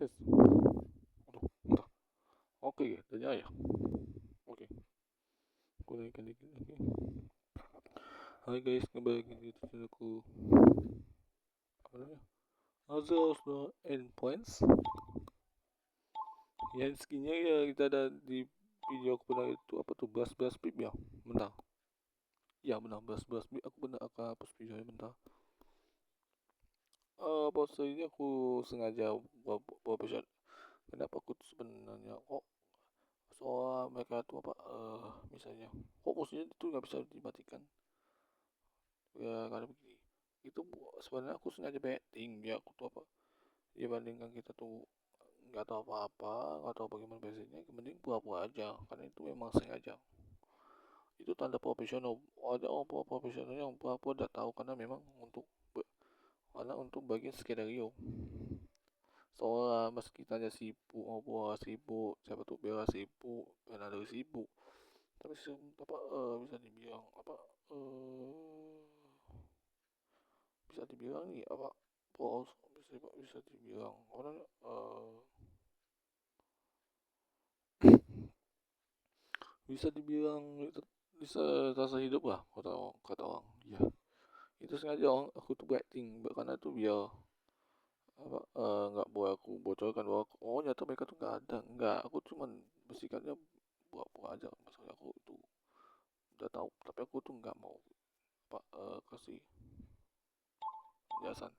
tes. Aduh, bentar. Oke, tanya ya. Oke, aku naikkan dikit. Oke. Hai guys, kembali lagi di channelku. Apa namanya? Other endpoints. Yang skinnya ya kita ada di video aku pernah itu apa tuh, blast pip ya. Bentar. Ya benar, blast pip. Aku benar akan hapus videonya bentar. Pause ini aku sengaja buat episode. Kenapa aku tuh sebenarnya kok soal mereka tuh apa misalnya kok musuhnya itu nggak bisa dimatikan ya karena begini itu sebenarnya aku sengaja betting ya aku tuh apa dibandingkan kita tuh nggak tahu apa-apa nggak tahu bagaimana basic-nya mending pura-pura aja karena itu memang sengaja itu tanda profesional. Ada orang profesional yang pura-pura udah tahu karena memang karena untuk bagian skenario soalnya meski tanya sibuk ngobrol sibuk siapa tuh bela sibuk ada sibuk tapi apa bisa dibilang apa bisa dibilang nih apa pos bisa dibilang orang bisa dibilang bisa rasa hidup lah kata orang ya itu sengaja orang aku tuh betting karena tuh biar apa nggak boleh aku bocorkan bahwa oh nyata mereka tuh nggak aku cuman bersikapnya buat aja maksudnya aku tuh udah tahu tapi aku tuh nggak mau apa kasih penjelasan.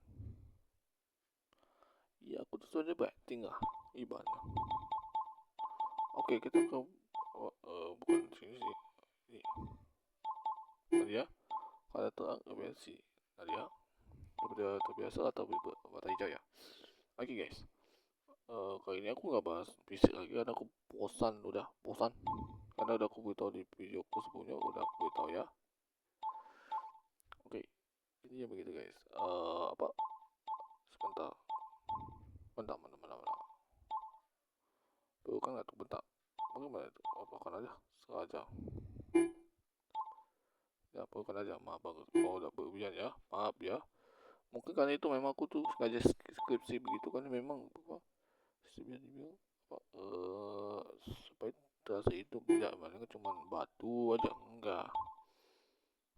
Iya aku tuh sebenarnya betting lah ibaratnya. Oke kita ke bukan sini sih ini Nadia kalau terang si Nadia berbeda terbiasa atau mata hijau ya. Oke guys, kali ini aku nggak bahas fisik lagi karena aku udah bosan karena udah aku beritahu di videoku sebelumnya udah aku beritahu ya. Oke, ini ya begitu guys. Apa sebentar bentar bukan nggak tuh bentar bagaimana itu apakan aja sengaja ya bukan aja maaf banget kalau udah berlebihan ya maaf ya mungkin karena itu memang aku tuh sengaja skripsi begitu kan memang apa sebenarnya dibilang apa supaya terasa hidup tidak mana cuma batu aja enggak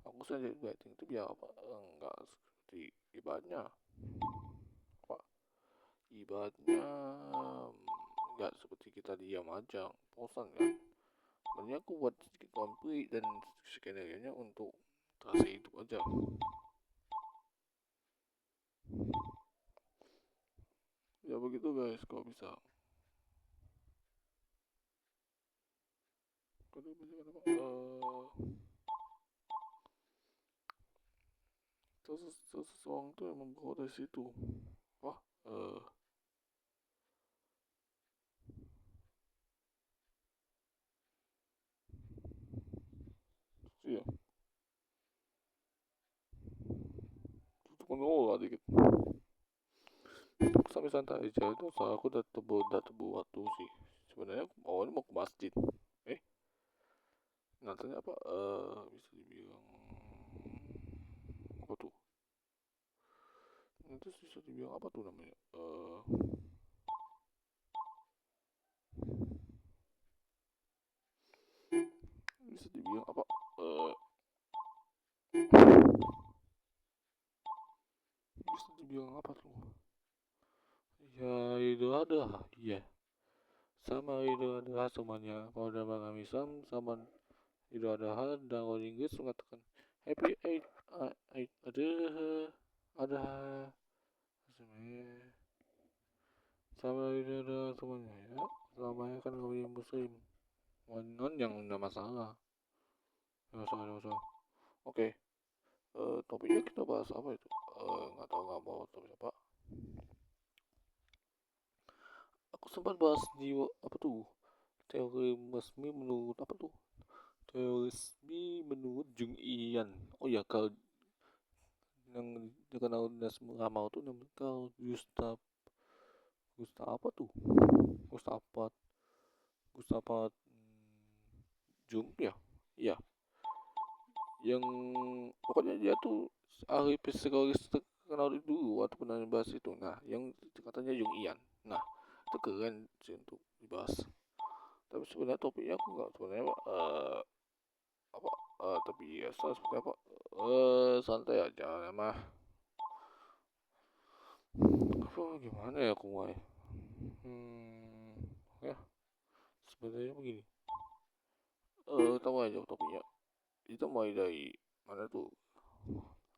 aku sengaja writing itu biar apa enggak seperti ibaratnya apa ibaratnya enggak seperti kita diam aja bosan kan sebenarnya aku buat sedikit konflik dan skenario nya untuk terasa hidup aja. Ya begitu guys kalau bisa kalau bisa apa seseorang tuh yang membawa dari situ wah iya tutup lah dikit sampai santai aja itu soal aku udah tebel waktu sih sebenarnya aku awalnya mau ke masjid eh nantinya apa bisa dibilang apa tuh itu bisa dibilang apa tuh namanya bisa dibilang apa bisa dibilang apa tuh ya itu ada iya sama itu ada semuanya kalau dalam agama Islam sama itu ada hal dan kalau Inggris mengatakan happy eight ada semuanya sama itu ada semuanya ya selamanya kan kami muslim non yang enggak masalah masalah oke topiknya kita bahas apa itu nggak tahu nggak mau topik apa aku sempat bahas di apa tuh teori resmi menurut apa tuh teori resmi menurut Jung Ian oh ya kalau yang dikenal Nasm Ramal tuh namanya Carl Gustav apa tuh Gustav Gustav Jung ya iya yang pokoknya dia tuh ahli psikologis terkenal dulu waktu pernah bahas itu nah yang katanya Jung Ian nah itu keren sih untuk dibahas. Tapi sebenarnya topiknya aku nggak sebenarnya apa tapi biasa seperti apa santai aja mah. Apa gimana ya aku mulai ya sebenarnya begini, tahu aja topiknya itu mulai dari mana tuh.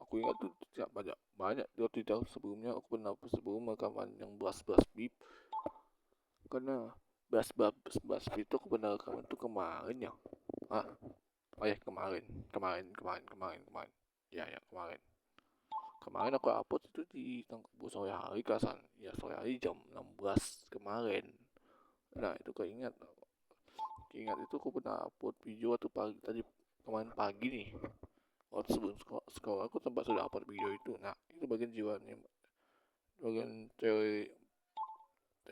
Aku ingat tuh tidak banyak banyak waktu itu sebelumnya aku pernah sebelum rekaman yang belas bib, karena belas bib itu aku pernah rekaman tuh kemarin ya. ah oh ya kemarin ya kemarin aku upload itu di sore hari kasan ya, sore hari jam 16 kemarin. Nah itu keingat itu aku pernah upload video waktu pagi tadi, kemarin pagi nih. Waktu sebelum sekolah aku tempat sudah upload video itu. Nah itu bagian jiwanya, bagian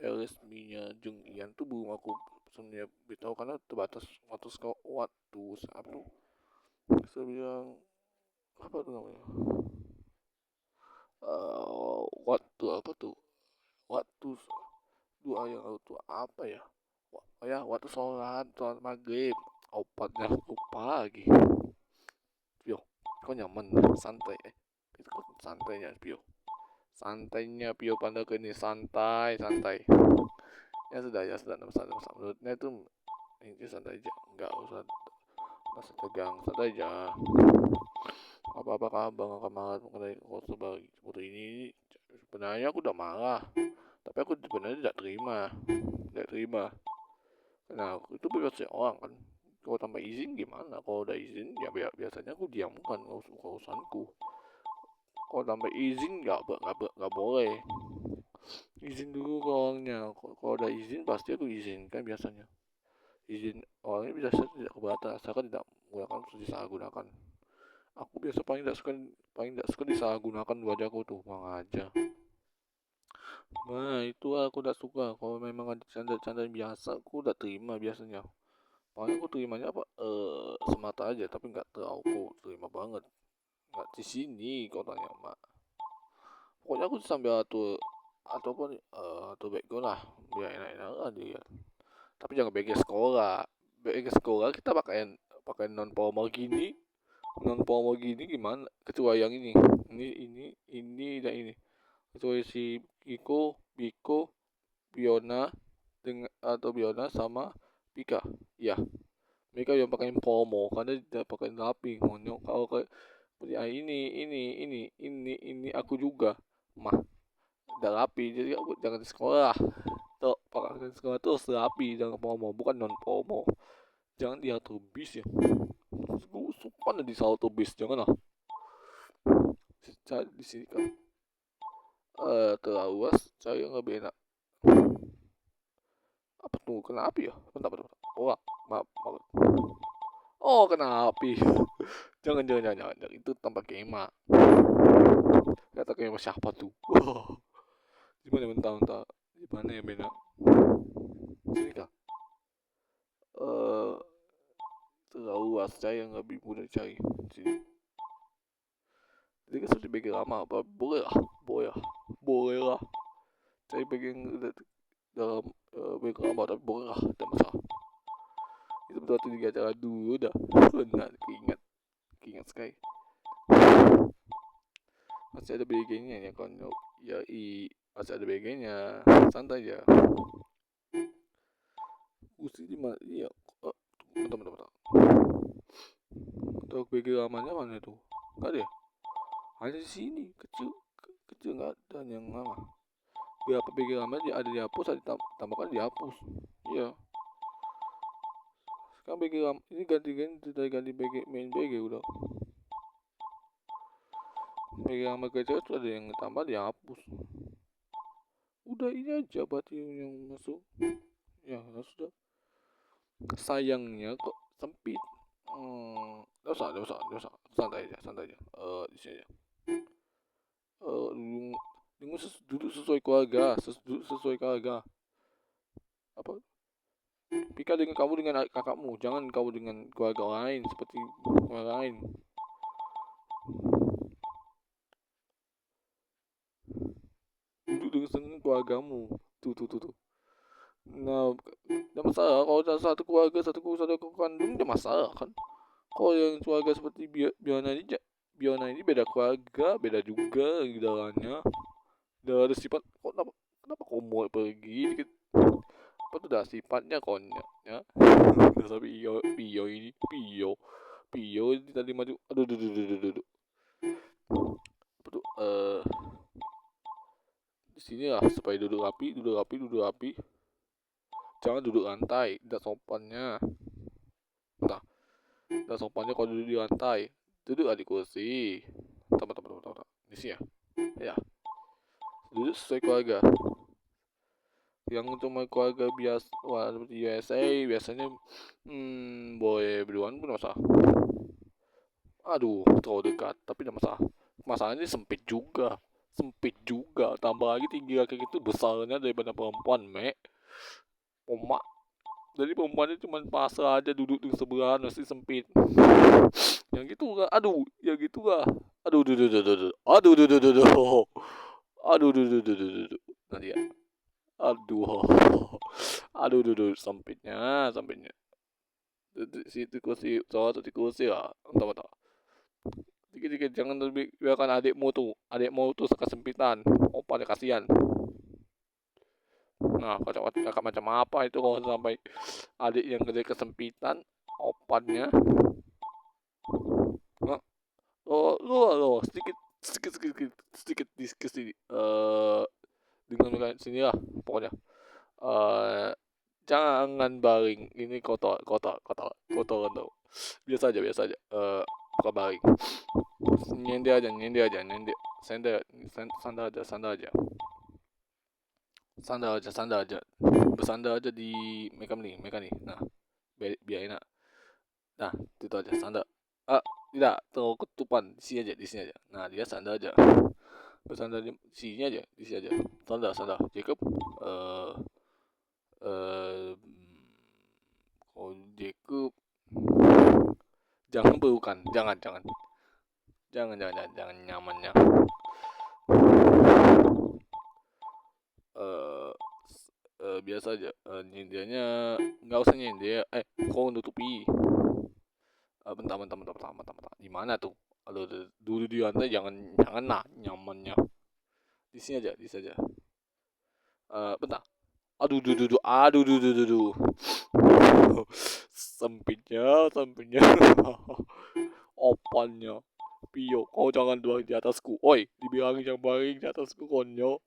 resminya Jung Ian tuh belum aku sebenarnya beritahu karena terbatas waktu saat tuh. Saya bilang apa tuh namanya, waktu apa tuh, waktu dua yang itu apa ya, waktu sholat maghrib. Opatnya lupa lagi. Pio kok nyaman santai itu kok santainya Pio pada ke ini santai ya sudah menurutnya itu ini santai aja, nggak usah rasa tegang, santai aja. Apa kabar kemarin mengenai kota seperti ini. Sebenarnya aku udah marah, tapi aku sebenarnya tidak terima. Nah itu bebas orang kan, kalau tanpa izin gimana, kalau udah izin ya biasanya aku diamkan urusanku. Kalau tanpa izin nggak boleh, izin dulu ke orangnya. Kalau udah izin pasti aku izin kan biasanya. Izin orangnya biasa tidak keberatan asalkan tidak menggunakan disalahgunakan. Aku biasa paling tidak suka disalahgunakan wajahku tuh, bang aja. Nah itu aku udah suka. Kalau memang ada canda-canda biasa aku udah terima biasanya. Paling aku terimanya apa semata aja, tapi nggak terlalu aku terima banget. Nggak di sini kau tanya mak. Pokoknya aku sambil ataupun atau background lah biar enak-enak lah dia. Tapi jangan sekolah kita pakai non formal gini. Non formal gini gimana, kecuali yang ini dan ini, kecuali si Biko, Biona Biona sama Pika ya. Mereka yang pakai promo karena tidak pakai rapi ngonyok. Kalau kayak ya ini aku juga mah udah rapi, jadi aku jangan di sekolah tuh, pakai sekolah tuh rapi, jangan promo, bukan non promo. Jangan diatur bis ya, gue sopan di salto bis, jangan lah. Saya di sini kan terlalu luas, saya lebih enak. Apa tuh kena api ya, bentar oh maaf. Oh kena api. jangan itu tempat kema. Kata kema siapa tuh? Gimana mentah gimana ya bena sini kah terlalu luas, saya nggak mudah cari sini. Jadi kan sudah bagian lama apa boleh lah cari bagian dalam bagian lama, tapi boleh lah, tidak masalah. Itu betul waktu di acara dulu dah. Benar, keingat sekali. Masih ada BG-nya ya kan ya, masih ada BG-nya, santai aja. Usi di mana iya, bentar untuk BG lamanya mana itu, nggak ada ya, hanya di sini kecil nggak ada yang lama. Berapa BG lama ada dihapus, ada ditambahkan dihapus. Iya, sekarang BG lama ini ganti BG main BG udah. BG lama kecil itu ada yang tambah dihapus. Udah ini aja berarti yang masuk ya sudah. Sayangnya kok sempit. Nggak usah, santai aja. Di sini aja. Duduk sesuai keluarga, sesuai keluarga. Apa? Pika dengan kamu dengan kakakmu, jangan kamu dengan keluarga lain seperti keluarga lain. Duduk dengan keluargamu. Tuh. Nah, ada masalah kalau satu keluarga satu kandung, ada masalah kan. Kalau yang keluarga seperti Biona ini beda keluarga, beda juga gejalanya. Udah ada sifat kok kenapa kau mau pergi dikit, apa tuh dah sifatnya konyol ya. Udah Pio ini Pio ini tadi maju, aduh. Apa tuh di sini lah supaya duduk rapi, jangan duduk lantai, tidak sopannya. Nah, tidak sopannya kalau duduk di lantai, duduk di kursi. Teman-teman di sini ya duduk sesuai keluarga. Yang cuma keluarga biasa, wah, seperti USA biasanya boleh berduaan pun masalah. Aduh, terlalu dekat, tapi tidak masalah. Masalahnya sempit juga, tambah lagi tinggi kaki itu besarnya daripada perempuan, omak. Jadi perempuannya cuma pasrah aja duduk di sebelah nasi sempit. Yang gitu gak, aduh, ya gitu gak. Aduh. Nanti ya. Aduh. Sempitnya. Situ kursi, soal tuh kursi ya. Entah. Dikit-dikit jangan lebih biarkan adikmu tuh kesempitan. Opa dia kasihan. Nah, kakak macam apa itu kalau sampai adik yang gede kesempitan, opannya. Nah, lo sedikit diskusi dengan sini lah pokoknya. Jangan baring, ini kotor tuh. Biasa aja bukan baring. Nyender aja sandar aja bersandar aja di mereka nih. Nah, biar enak. Nah, itu aja sandar. Tidak terlalu ketupan, di sini aja. Nah, dia sandar aja, bersandar di sini aja, sandar Jacob. eh eh oh Jacob, jangan pelukan, jangan nyamannya. eh Biasa aja, nyendernya nggak usah nyender, kau nutupi. Bentar. Gimana tuh? Aduh, dulu di lantai, jangan nah nyamannya. Di sini aja. Bentar. Aduh. Sempitnya. Opannya. Pio, kau jangan dua di atasku. Oi, dibilangin yang baring di atasku konyol.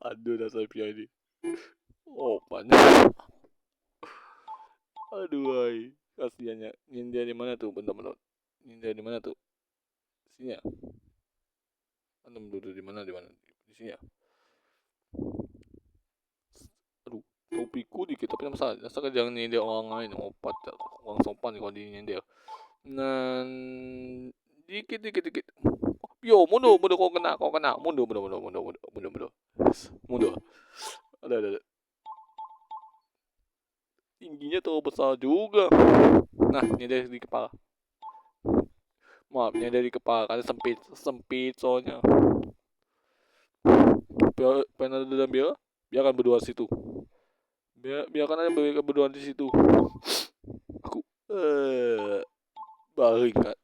Aduh, dasar Pio ini. Opannya. Aduh, kasihannya. Nyindir di mana tuh? Bentar. Nyindir di mana tuh? Sini ya. Antum duduk di mana? Di sini ya. Aduh, topiku dikit tapi masalah. Asal jangan nyindir orang lain, opat, orang sopan kalau di nyindir. Nah, dikit. Yo, mundur kau kena. Mundur. Ada. Tingginya terlalu besar juga. Nah, nyindir di kepala. Maaf, nyindir di kepala karena sempit soalnya. Pengen ada biarkan berdua di situ. Biarkan aja berdua di situ. Aku baring kan.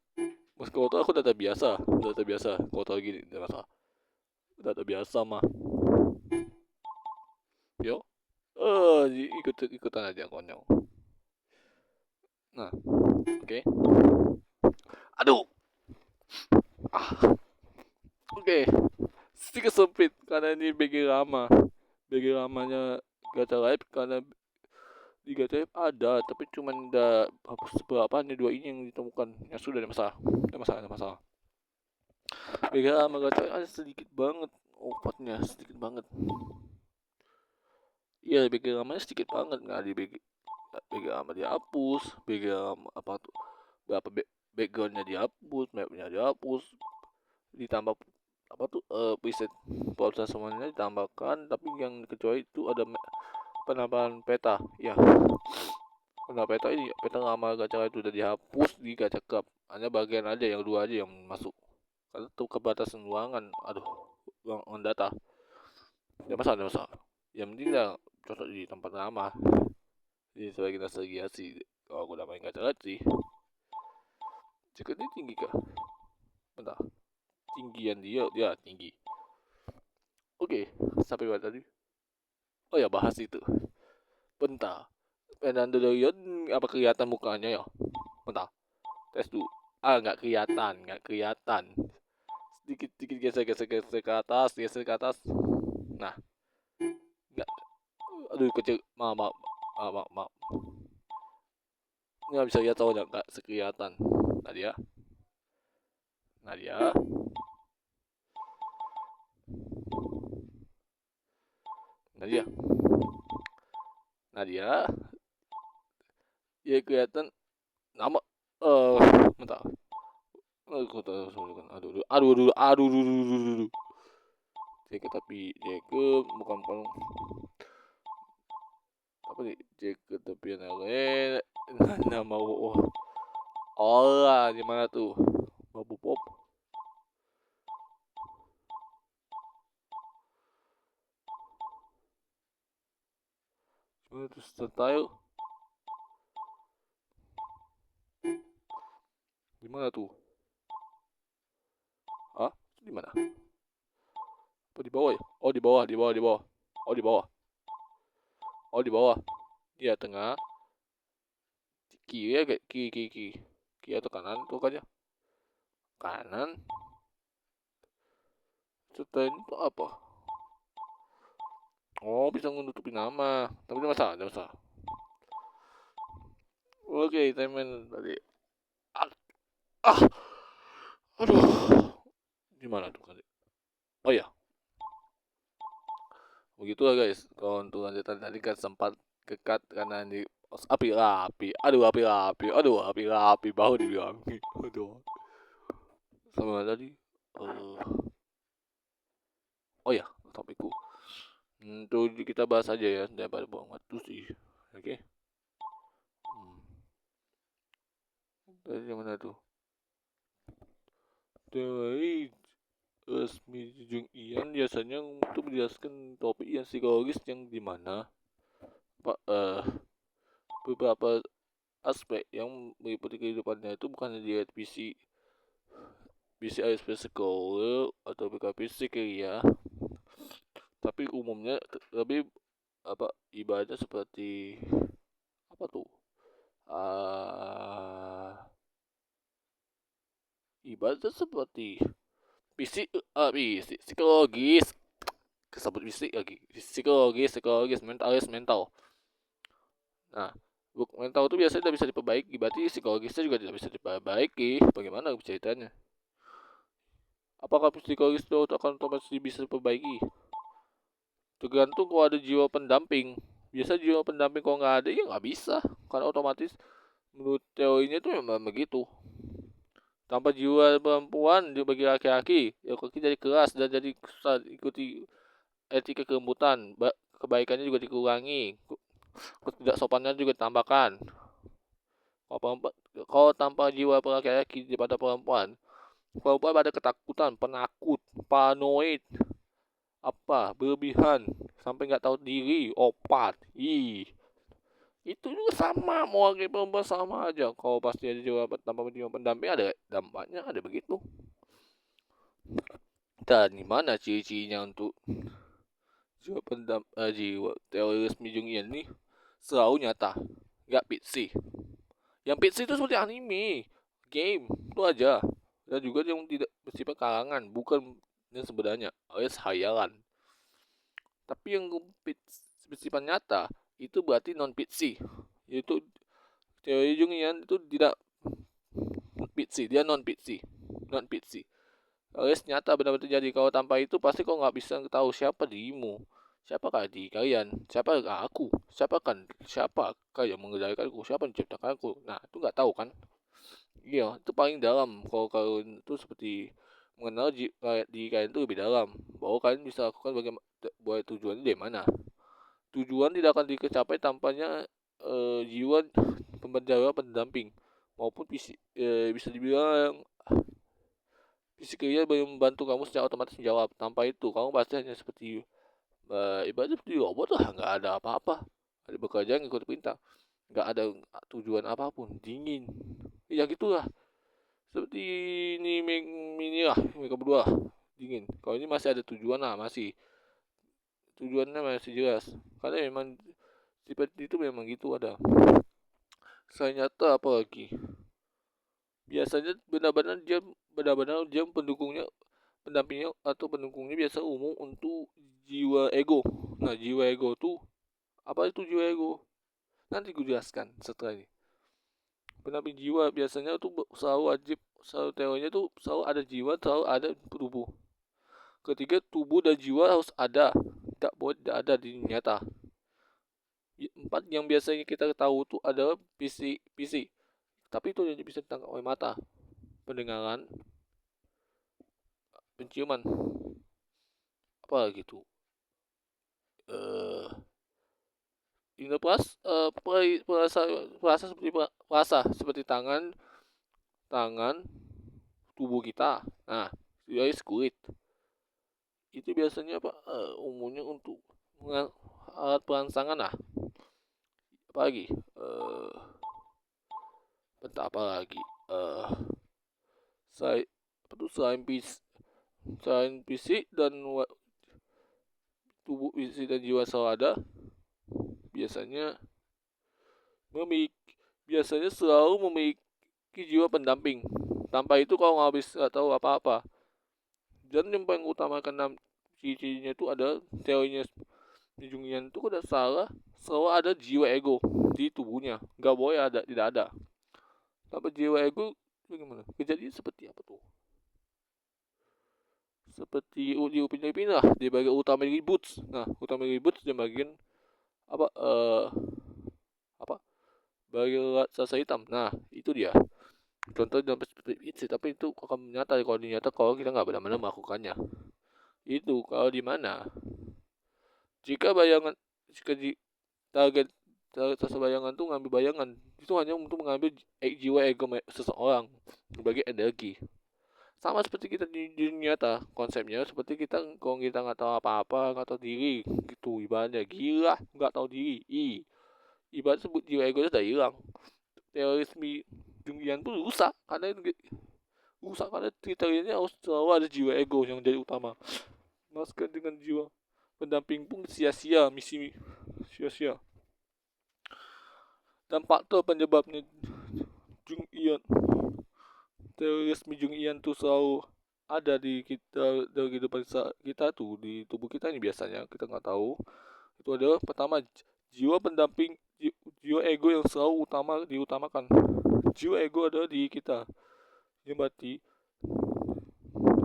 Mas kotor aku udah terbiasa. Kotor gini, udah masalah. Udah terbiasa mah. Yo, ikutan aja konyol. Nah, oke. Aduh. Oke. Sedikit sempit karena ini BG lamanya Gacha Live, karena di Gacha Live ada, tapi cuman ada seberapa nih, 2 ini yang ditemukan. Yang sudah ada masalah. BG lama Gacha Live ada sedikit banget obatnya, sedikit banget. Iya, BG lamanya sedikit banget, nggak di BG lama dihapus, BG lama apa tuh, berapa backgroundnya dihapus, mapnya dihapus, ditambah apa tuh preset proses semuanya ditambahkan, tapi yang kecuali itu ada penambahan peta ya. Peta lama gacha itu udah dihapus di gacha cup, hanya bagian aja yang 2 aja yang masuk karena tuh kebatasan ruangan. Aduh, ruangan data. Ada masalah yang penting dah cocok di tempat ramah. Jadi sebagai nostalgia sih, kalau aku udah main gacha sih. Jika dia tinggi kah? Bentar, tinggian dia tinggi. Oke, sampai mana tadi? Oh ya, bahas itu. Bentar, Dandelion apa kelihatan mukanya ya? Bentar, tes dulu. Nggak kelihatan. Sedikit geser ke atas, Nah, nggak. Aduh, kecil. Maaf. Nggak bisa lihat soalnya nggak sekelihatan. Nadia, Nadia, Nadia, Nadia. Ya kelihatan nama. Bentar. Aku tahu sebutkan. Aduh. Jake bukan palung. Apa nih? Jake tepian lain. Nama oh lah, di mana tuh? Babu Pop. Gimana tuh style? Gimana tuh? Hah? Di mana? Apa di bawah ya? Oh, di bawah. Oh, di bawah. Oh, di bawah. Iya, tengah. Kiri ya, kayak kiri atau kanan tuh kan ya? Kanan. Style itu apa? Oh, bisa menutupi nama. Tapi itu masalah, ada masalah. Oke, temen tadi. Ah, ah, aduh. Gimana tuh kali? Oh ya, begitu lah guys. Kalau untuk lanjutan tadi kan sempat kekat karena di api baru dibilang. Aduh. Sama tadi. Oh ya, topikku. Untuk kita bahas aja ya daripada buang waktu sih. Oke. Dari mana tuh? Dari resmi Jung Ian biasanya untuk menjelaskan topik yang psikologis yang dimana Pak beberapa aspek yang meliputi kehidupannya itu bukan hanya BCI physical atau BK fisik ya, tapi umumnya lebih apa ibaratnya seperti apa tuh ibaratnya seperti fisik psikologis kesebut fisik lagi psikologis mental. Nah, mental itu biasanya tidak bisa diperbaiki, berarti psikologisnya juga tidak bisa diperbaiki. Bagaimana ceritanya? Apakah psikologis itu akan otomatis bisa diperbaiki? Tergantung kalau ada jiwa pendamping. Biasa jiwa pendamping kalau nggak ada ya nggak bisa, karena otomatis menurut teorinya itu memang begitu. Tanpa jiwa perempuan bagi laki-laki, ya kaki jadi keras dan jadi susah ikuti etika kelembutan. Kebaikannya juga dikurangi, tidak sopannya juga ditambahkan. Kalau tanpa jiwa laki-laki daripada perempuan pada ketakutan, penakut, paranoid, berlebihan, sampai nggak tahu diri, itu juga sama, mau laki perempuan sama aja. Kalau pasti ada jiwa tanpa jiwa pendamping ada dampaknya, ada begitu. Dan gimana ciri-cirinya untuk jiwa terorisme Jungian ini selalu nyata, nggak fiksi. Yang fiksi itu seperti anime, game, itu aja. Dan juga yang tidak bersifat karangan, bukan yang sebenarnya alias hayalan. Tapi yang bersifat nyata itu berarti non fiksi, yaitu teori Jungian itu tidak fiksi, dia non fiksi alias nyata benar-benar terjadi. Kalau tanpa itu pasti kau nggak bisa tahu siapa dirimu, siapakah diri kalian, siapakah aku, siapakah yang mengendalikanku, siapa yang menciptakanku. Nah, itu nggak tahu kan. Iya, itu paling dalam. Kalau kalian itu seperti mengenal diri kalian itu lebih dalam, bahwa kalian bisa lakukan bagaimana, buat tujuannya dari mana. Tujuan tidak akan dicapai tanpanya jiwa pendamping maupun bisa dibilang fisiknya membantu kamu secara otomatis menjawab. Tanpa itu kamu pasti hanya seperti Ibaratnya di robot lah, nggak ada apa-apa, ada bekerja ngikut perintah, nggak ada tujuan apapun, dingin, ya gitulah. Seperti ini ini lah, mereka berdua dingin. Kalau ini masih ada tujuan lah, masih tujuannya masih jelas, karena memang seperti itu, memang gitu ada. Selain nyata apa lagi, biasanya benar-benar dia pendukungnya, pendampingnya atau pendukungnya biasa umum untuk jiwa ego. Nah, jiwa ego tuh apa? Itu jiwa ego nanti gue jelaskan setelah ini. Pendamping jiwa biasanya tuh selalu wajib, selalu teorinya tuh selalu ada jiwa, selalu ada tubuh. Ketiga, tubuh dan jiwa harus ada, tidak boleh tidak ada di nyata. Empat, yang biasanya kita tahu tuh adalah fisik, tapi itu yang bisa ditangkap oleh mata, pendengaran, penciuman, apa gitu. Indra perasa seperti tangan, tubuh kita. Nah, dari kulit. Itu biasanya apa? Umumnya untuk alat perangsangan lah. Apa lagi? Apa lagi? Saya selain fisik dan tubuh, fisik dan jiwa selalu ada, biasanya selalu memiliki jiwa pendamping. Tanpa itu kalau nggak bisa tahu apa-apa. Dan yang paling utama karena ciri-cirinya itu ada teorinya Jungian itu udah salah, selalu ada jiwa ego di tubuhnya, nggak boleh ada, tidak ada. Tanpa jiwa ego bagaimana? Kejadian seperti apa tuh? Seperti di Upin Ipin lah, di bagian utama Boots. Nah, utama Boots di bagian apa? Bagian rasa hitam. Nah, itu dia. Contoh dalam perspektif itu, tapi itu akan nyata kalau kita nggak benar-benar melakukannya. Itu kalau di mana? Jika di target bayangan tuh ngambil bayangan, itu hanya untuk mengambil jiwa ego seseorang sebagai energi. Sama seperti kita di dunia nyata, konsepnya seperti kita, kalau kita nggak tahu apa-apa, nggak tahu diri, gitu ibaratnya gila, nggak tahu diri. Ibarat sebut jiwa ego itu udah hilang. Terorisme Jungian pun rusak karena kriterianya harus selalu ada jiwa ego yang jadi utama. Masker dengan jiwa pendamping pun sia-sia, misi sia-sia. Dan faktor penyebabnya Jungian, terorisme Jungian tuh selalu ada di kita, dalam kehidupan kita tuh, di tubuh kita ini biasanya kita nggak tahu. Itu adalah pertama, jiwa pendamping, jiwa ego yang selalu diutamakan. Jiwa ego ada di kita, yang berarti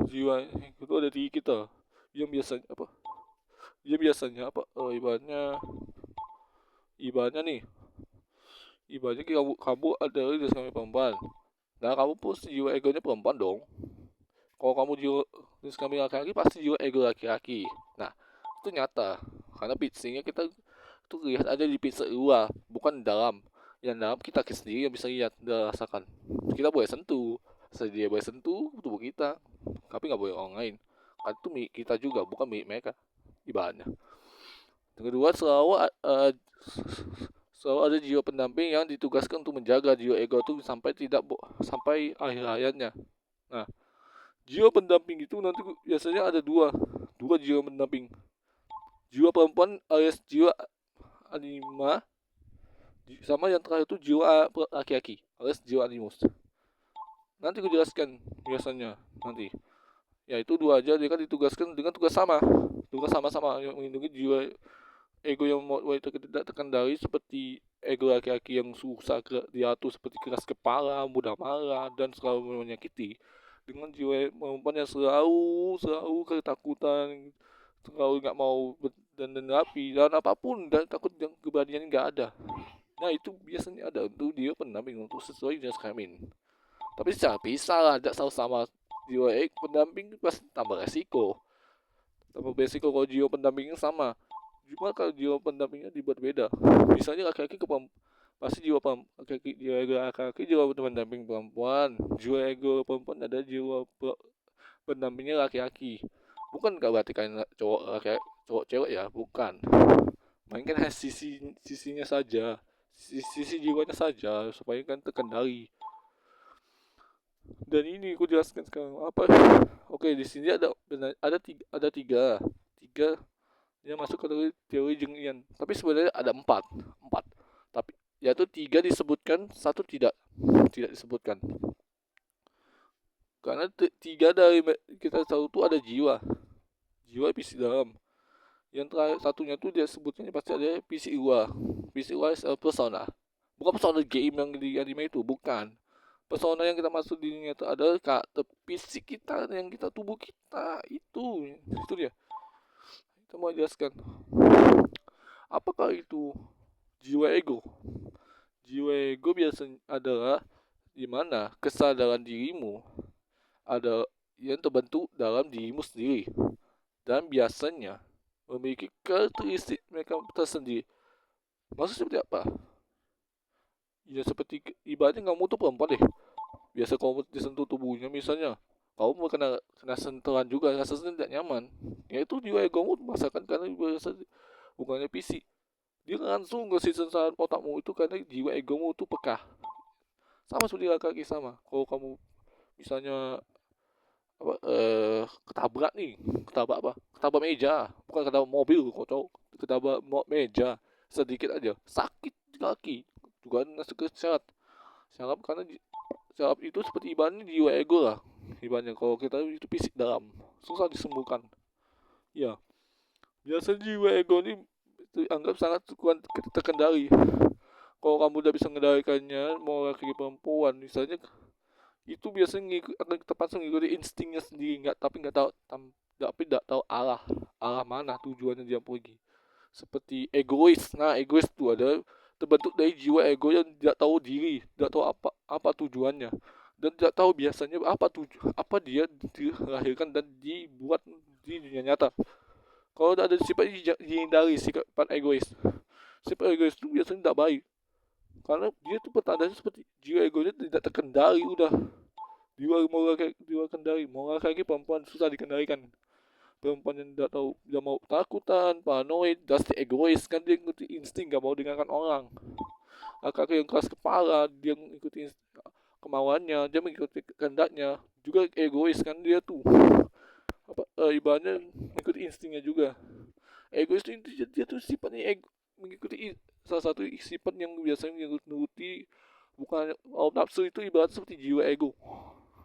jiwa itu ada di kita, yang biasanya apa? Ibaratnya nih, kamu adalah jenis kelamin perempuan. Nah, kamu pun jiwa egonya perempuan dong. Kalau kamu jiwa jenis kelamin laki-laki, pasti jiwa ego laki-laki. Nah, itu nyata, karena pitchingnya kita tuh lihat aja di pitch luar, bukan dalam. Yang dalam kita sendiri yang bisa lihat dan rasakan. Kita boleh sentuh, dia boleh sentuh tubuh kita, tapi nggak boleh orang lain. Kan itu milik kita juga, bukan milik mereka, ibaratnya. Yang kedua, selalu ada jiwa pendamping yang ditugaskan untuk menjaga jiwa ego itu sampai akhir hayatnya. Nah, jiwa pendamping itu nanti biasanya ada dua jiwa pendamping. Jiwa perempuan alias jiwa anima, sama yang terakhir itu jiwa laki-laki alias jiwa animus. Nanti gue jelaskan biasanya nanti. Ya, itu dua aja, dia kan ditugaskan dengan tugas sama-sama yang melindungi jiwa ego yang mau tidak terkendali, seperti ego laki-laki yang susah diatur, seperti keras kepala, mudah marah, dan selalu menyakiti, dengan jiwa perempuan yang selalu ketakutan, selalu nggak mau dan rapi dan apapun, dan takut yang keberanian nggak ada. Nah, itu biasanya ada untuk dia pendamping untuk sesuai jenis kelamin. Tapi secara bisa lah, tidak sama jiwa pendamping pasti tambah resiko kalau jiwa pendampingnya sama. Cuma kalau jiwa pendampingnya dibuat beda, misalnya laki-laki ke pasti laki-laki jiwa pendamping perempuan, jiwa ego perempuan ada jiwa pendampingnya laki-laki. Bukan gak berarti kalian cowok laki-laki cowok cewek ya, bukan. Mainkan hanya sisinya saja, sisi jiwanya saja supaya kan terkendali. Dan ini aku jelaskan sekarang apa. Oke, di sini ada tiga yang masuk ke teori Jungian, tapi sebenarnya ada empat, tapi yaitu tiga disebutkan, satu tidak disebutkan. Karena tiga dari kita tahu tuh ada jiwa fisik dalam. Yang terakhir satunya tuh dia sebutnya pasti ada fisik luar. Fisik luar persona, bukan persona game yang di anime itu, bukan. Persona yang kita maksud di dunia itu adalah karakter fisik kita, yang kita, tubuh kita, itu dia. Kita mau jelaskan apakah itu jiwa ego. Jiwa ego biasanya adalah di mana kesadaran dirimu ada yang terbentuk dalam dirimu sendiri, dan biasanya memiliki karakteristik mereka tersendiri. Maksudnya seperti apa? Ya seperti ibaratnya kamu tuh perempuan deh, biasa kamu disentuh tubuhnya, misalnya kamu mau kena sentuhan juga, rasanya tidak nyaman, ya itu jiwa egomu masakan, karena biasa bukannya fisik, dia langsung ke sensaran otakmu itu karena jiwa egomu itu peka. Sama seperti laki-laki, sama kalau kamu misalnya apa, ketabrak nih, ketabrak meja, bukan ketabrak mobil kocok, ketabrak meja sedikit aja sakit di kaki, juga masuk ke syarat karena syarat itu seperti ibaratnya jiwa ego lah, ibaratnya kalau kita itu fisik dalam, susah disembuhkan ya. Biasanya jiwa ego ini dianggap sangat kurang terkendali. Kalau kamu udah bisa mengendalikannya, mau laki perempuan misalnya, itu biasanya akan terpaksa mengikuti instingnya sendiri, tapi tidak tahu arah mana tujuannya dia pergi. Seperti egois. Nah, egois itu ada terbentuk dari jiwa ego yang tidak tahu diri, tidak tahu apa tujuannya, dan tidak tahu biasanya apa dia dilahirkan dan dibuat di dunia nyata. Kalau ada sifat dihindari, sifat egois. Sifat egois itu biasanya tidak baik, karena dia tuh pertandanya seperti jiwa egonya tidak terkendali, udah di luar kendali. Mau laki perempuan susah dikendalikan. Perempuan yang tidak tahu, dia mau takutan, paranoid, drastic egois, kan dia ngikuti insting, gak mau dengarkan orang. Laki yang keras kepala, dia ngikuti kemauannya, dia mengikuti kehendaknya, juga egois kan dia tuh, ibaratnya mengikuti instingnya juga. Egois itu dia tuh sifatnya mengikuti salah satu sifat yang biasanya mengikuti, bukan nafsu, itu ibarat seperti jiwa ego.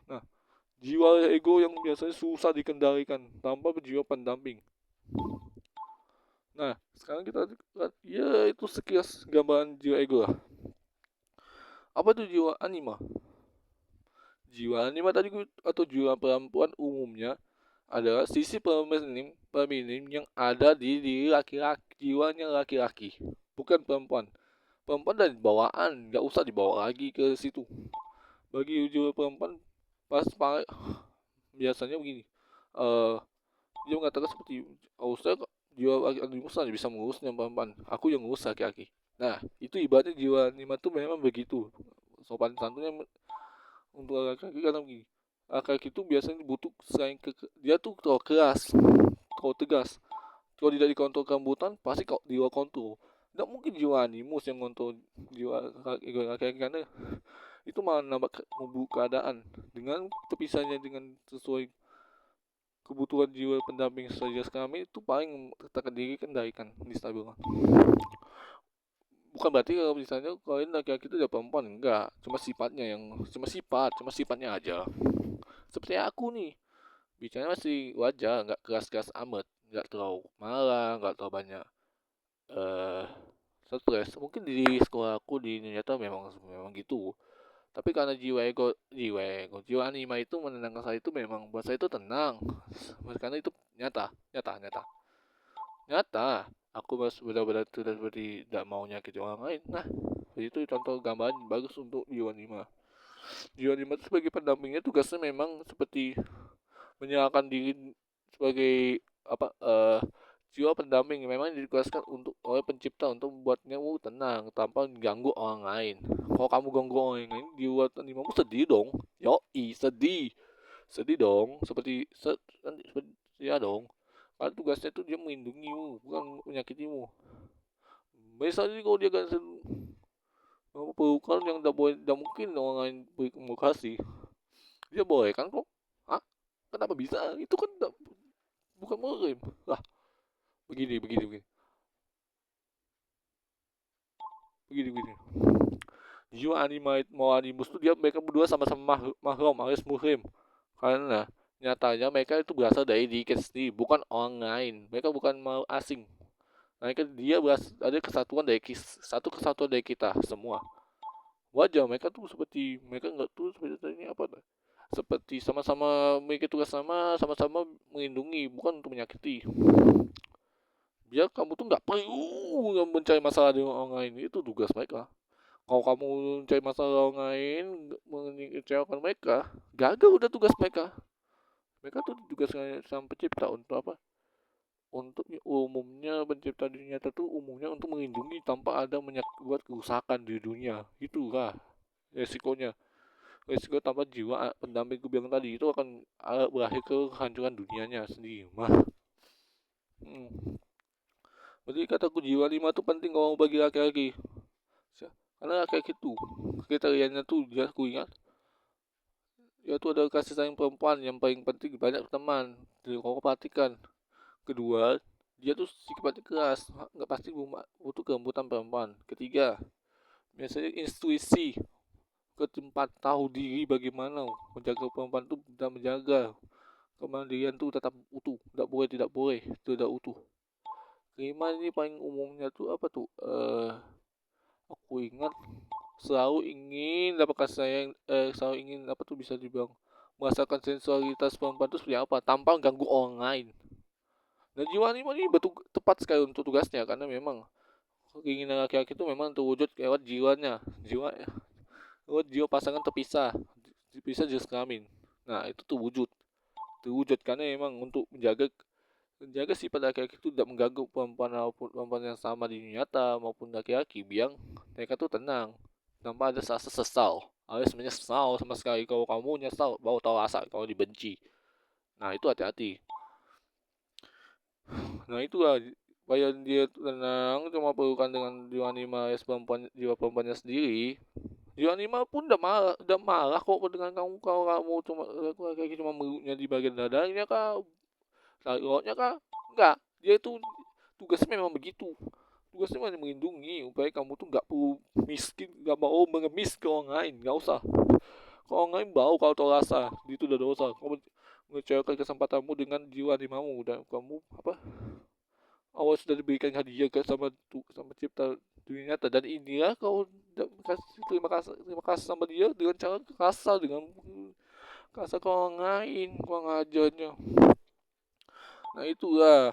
Nah, jiwa ego yang biasanya susah dikendalikan tanpa jiwa pendamping. Nah, sekarang kita lihat, ya itu sekilas gambaran jiwa ego lah. Apa itu jiwa anima? Jiwa anima tadi, atau jiwa perempuan, umumnya adalah sisi feminim yang ada di diri laki-laki, jiwanya laki-laki, bukan perempuan. Perempuan dari bawaan, nggak usah dibawa lagi ke situ. Bagi jiwa perempuan, biasanya begini, dia mengatakan seperti, saya jiwa laki-laki bisa mengurus yang perempuan, aku yang ngurus laki-laki. Nah, itu ibaratnya jiwa anima tuh memang begitu sopan santunnya untuk laki-laki, karena begini, laki-laki itu biasanya butuh selain dia tuh terlalu keras, terlalu tegas. Kalau tidak dikontrol kelembutan, pasti kok di luar kontrol. Tidak mungkin jiwa animus yang kontrol jiwa laki-laki, karena itu malah nambah membuka keadaan. Dengan terpisahnya dengan sesuai kebutuhan jiwa pendamping saja kami, itu paling terkendali, kendalikan, distabilkan. Bukan berarti kalau misalnya kalian laki-laki itu udah perempuan, enggak, cuma sifatnya aja. Seperti aku nih, bicaranya masih wajar, nggak keras-keras amat, nggak terlalu marah, nggak terlalu banyak stres. Mungkin di sekolah aku di nyata memang gitu. Tapi karena jiwa anima itu menenangkan saya, itu memang buat saya itu tenang. Karena itu nyata. Aku benar-benar tidak mau nyakiti orang lain. Nah, itu contoh gambaran bagus untuk jiwa anima. Jiwa anima itu sebagai pendampingnya tugasnya memang seperti menyerahkan diri sebagai jiwa pendamping, memang ditugaskan oleh pencipta untuk membuatnya tenang tanpa mengganggu orang lain. Kalau kamu ganggu orang lain, jiwa animamu sedih dong. Sedih dong, seperti ya dong. Karena tugasnya tuh dia melindungimu, bukan menyakitimu. Misalnya kalau dia gak pelukan yang tidak mungkin orang lain beri kamu kasih, dia boleh kan kok? Ah, kenapa bisa? Itu kan bukan murim lah. Begini, begini. Jiwa mau animus tuh dia mereka berdua sama-sama mahram alias muhrim, karena nyatanya mereka itu berasal dari diri kita sendiri, bukan orang lain. Mereka bukan mau asing. Mereka dia ada kesatuan dari satu kesatuan dari kita semua. Wajar mereka tuh seperti mereka nggak tuh seperti ini apa? Seperti sama-sama memiliki tugas sama-sama melindungi, bukan untuk menyakiti. Biar kamu tuh nggak perlu mencari masalah dengan orang lain, itu tugas mereka. Kalau kamu mencari masalah orang lain, mengecewakan mereka, gagal udah tugas mereka. Mereka tuh tugas sama pencipta untuk apa? Untuk umumnya pencipta dunia itu umumnya untuk melindungi tanpa ada buat kerusakan di dunia. Itulah resikonya. Resiko tanpa jiwa pendamping gue bilang tadi itu akan berakhir ke kehancuran dunianya sendiri. Berarti kataku jiwa lima tuh penting kalau bagi laki-laki. Karena laki-laki tuh kriterianya tuh dia aku ingat, yaitu ada kasih sayang perempuan yang paling penting, banyak teman. Jadi kalau perhatikan, kedua dia tuh sifatnya keras, nggak pasti butuh kelembutan perempuan. Ketiga, biasanya intuisi, ke tempat tahu diri bagaimana menjaga perempuan tuh dan menjaga kemandirian tuh tetap utuh, tidak boleh tidak utuh. Kelima ini paling umumnya tuh apa tuh, aku ingat, selalu ingin dapat kasih sayang, selalu ingin apa tuh bisa dibilang merasakan sensualitas perempuan itu seperti apa tanpa ganggu orang lain. Dan jiwa anima ini betul tepat sekali untuk tugasnya, karena memang keinginan laki-laki itu memang terwujud lewat jiwanya, lewat jiwa pasangan terpisah jenis kelamin. Nah itu terwujud karena memang untuk menjaga sifat laki-laki itu tidak mengganggu perempuan yang sama di dunia nyata maupun laki-laki, biar mereka tuh tenang tanpa ada rasa sesal, alias menyesal sama sekali. Kalau kamu nyesal baru tahu rasa kalau dibenci. Nah itu hati-hati. Nah itulah supaya dia tenang, cuma perlukan dengan jiwa anima jiwa perempuannya sendiri. Jiwa anima pun udah marah kok dengan kamu. Kalau kamu cuma laki-laki cuma meluknya di bagian dadanya kah, sayurnya kah? Enggak, dia itu tugasnya memang begitu. Tugasnya memang melindungi supaya kamu tuh nggak perlu miskin, nggak mau mengemis ke orang lain, nggak usah. Kalau orang lain bau kalau tahu rasa, itu udah dosa. Kamu mengecewakan kesempatanmu dengan jiwa animamu, dan kamu apa, awal sudah diberikan hadiah ke sama cipta dunia nyata, dan inilah kau kasih terima kasih sama dia dengan cara kasar, dengan kasar ke orang lain, kurang ajarnya. Nah itulah,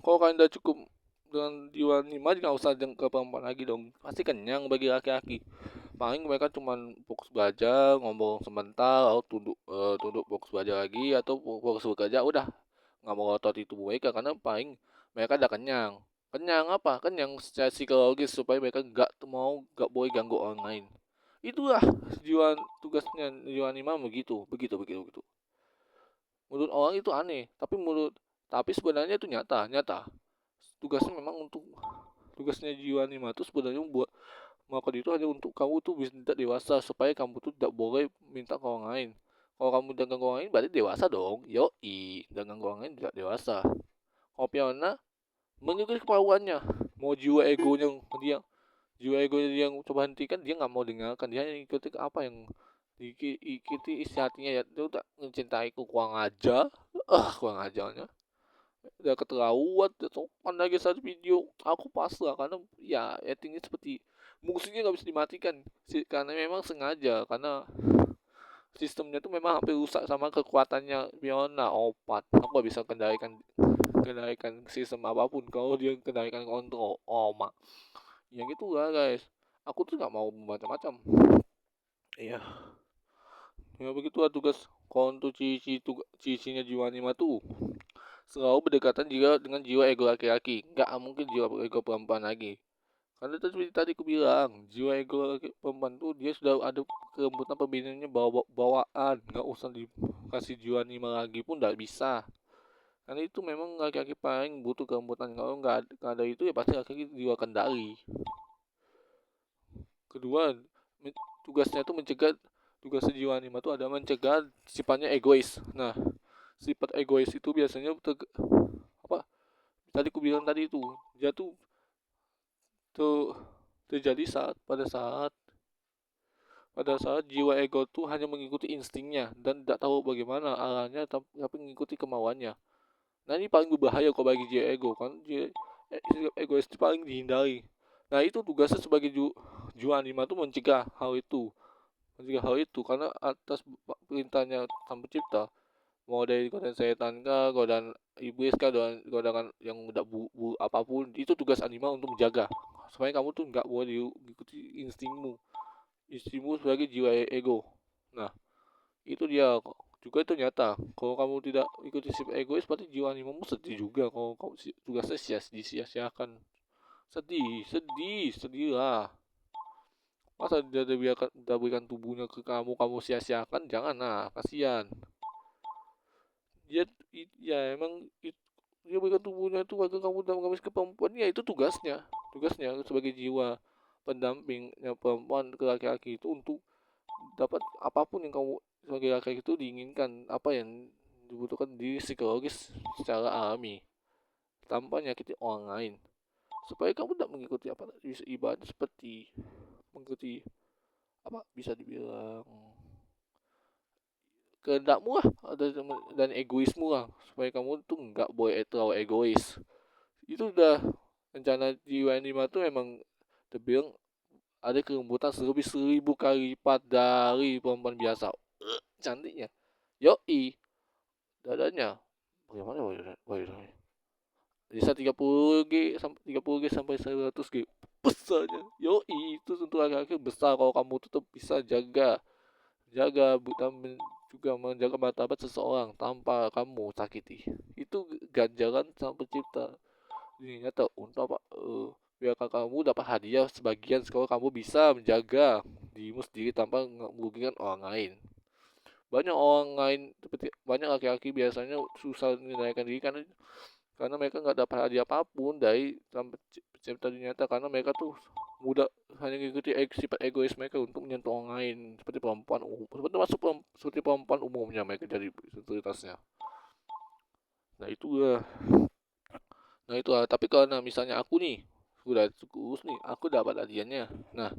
kalau kalian udah cukup dengan jiwa anima, nggak usah ke perempuan lagi dong, pasti kenyang bagi laki-laki. Paling mereka cuma fokus belajar, ngomong sebentar lalu tunduk fokus belajar lagi, atau fokus bekerja udah, nggak mau ngotot itu mereka, karena paling mereka udah kenyang. Kenyang apa? Kenyang secara psikologis, supaya mereka nggak boleh ganggu orang lain. Itulah tugasnya jiwa anima, begitu. Menurut orang itu aneh, tapi sebenarnya itu nyata. Tugasnya jiwa anima itu sebenarnya buat melakukan itu hanya untuk kamu tuh bisa tidak dewasa, supaya kamu tuh tidak boleh minta ke orang lain. Kalau kamu udah ganggu orang lain berarti dewasa dong. Yoi, udah ganggu orang lain tidak dewasa. Kalau Fiona mengikuti kepauannya, mau jiwa egonya dia yang coba hentikan, dia nggak mau dengarkan, dia hanya ikuti apa yang diikuti isi hatinya. Ya dia udah mencintaiku, kurang ajarnya, udah keterlaluan, udah sopan lagi satu video. Aku pasrah karena ya ratingnya seperti musuhnya nggak bisa dimatikan sih, karena memang sengaja, karena sistemnya tuh memang hampir rusak sama kekuatannya Fiona opat. Aku gak bisa kendalikan sistem apapun kalau dia kendalikan kontrol. Oh mak, yang gitu lah guys. Aku tuh nggak mau macam-macam. Iya, ya begitu lah tugas. Kalau untuk cicinya jiwa anima tuh selalu berdekatan juga dengan jiwa ego laki-laki, nggak mungkin jiwa ego perempuan lagi. Karena tadi aku bilang, jiwa ego perempuan tuh dia sudah ada kelembutan pembinaannya bawaan, nggak usah dikasih jiwa anima lagi pun nggak bisa. Karena itu memang laki-laki paling butuh kelembutan. Kalau nggak ada itu ya pasti laki-laki jiwa kendali. Kedua, tugasnya itu mencegah, tugas jiwa anima itu ada mencegah sifatnya egois. Nah, sifat egois itu biasanya apa? Tadi aku bilang tadi itu, dia tuh terjadi pada saat jiwa ego tuh hanya mengikuti instingnya dan tidak tahu bagaimana arahnya, tapi mengikuti kemauannya. Nah, ini paling berbahaya kalau bagi jiwa ego kan. Sikap egois itu paling dihindari. Nah, itu tugasnya sebagai jiwa anima tuh mencegah hal itu karena atas perintahnya sang pencipta, mau dari godaan setan kah, godaan iblis kah, godaan yang udah apapun, itu tugas anima untuk menjaga supaya kamu tuh nggak boleh diikuti instingmu sebagai jiwa ego. Nah, itu dia juga itu nyata. Kalau kamu tidak ikuti sifat egois, berarti jiwa animamu sedih juga. Kalau kamu tugasnya sia-siakan, sedih lah. Masa dia berikan tubuhnya ke kamu, kamu sia-siakan? Jangan, nah, kasihan. Dia ya emang dia berikan tubuhnya itu agar kamu dapat mengambil kemampuan, ya itu tugasnya sebagai jiwa pendampingnya perempuan ke laki-laki itu untuk dapat apapun yang kamu sebagai laki-laki itu diinginkan, apa yang dibutuhkan di psikologis secara alami tanpa menyakiti orang lain, supaya kamu tidak mengikuti apa ibadah seperti mengikuti apa bisa dibilang kehendakmu lah dan egoismu lah, supaya kamu tuh nggak boleh terlalu egois. Itu udah rencana jiwa anima tuh emang terbilang ada kelembutan lebih 1000 kali lipat dari perempuan biasa. Cantiknya yoi, dadanya bagaimana boy bisa 30 G sampai 100 G besarnya. Yoi, itu untuk laki-laki besar. Kalau kamu tetap bisa jaga dan juga menjaga martabat seseorang tanpa kamu sakiti, itu ganjaran sang pencipta. Ini nyata untuk apa, biar kamu dapat hadiah sebagian kalau kamu bisa menjaga dirimu sendiri tanpa merugikan orang lain. Banyak laki-laki biasanya susah mengendalikan diri karena mereka nggak dapat hadiah apapun dari pencipta nyata, karena mereka tuh mudah hanya mengikuti sifat egois mereka untuk menyentuh orang lain, seperti perempuan umum, seperti perempuan umumnya mereka jadi sekuritasnya. Nah itu ya, tapi kalau misalnya aku nih sudah kurus nih, aku dapat hadiahnya. Nah,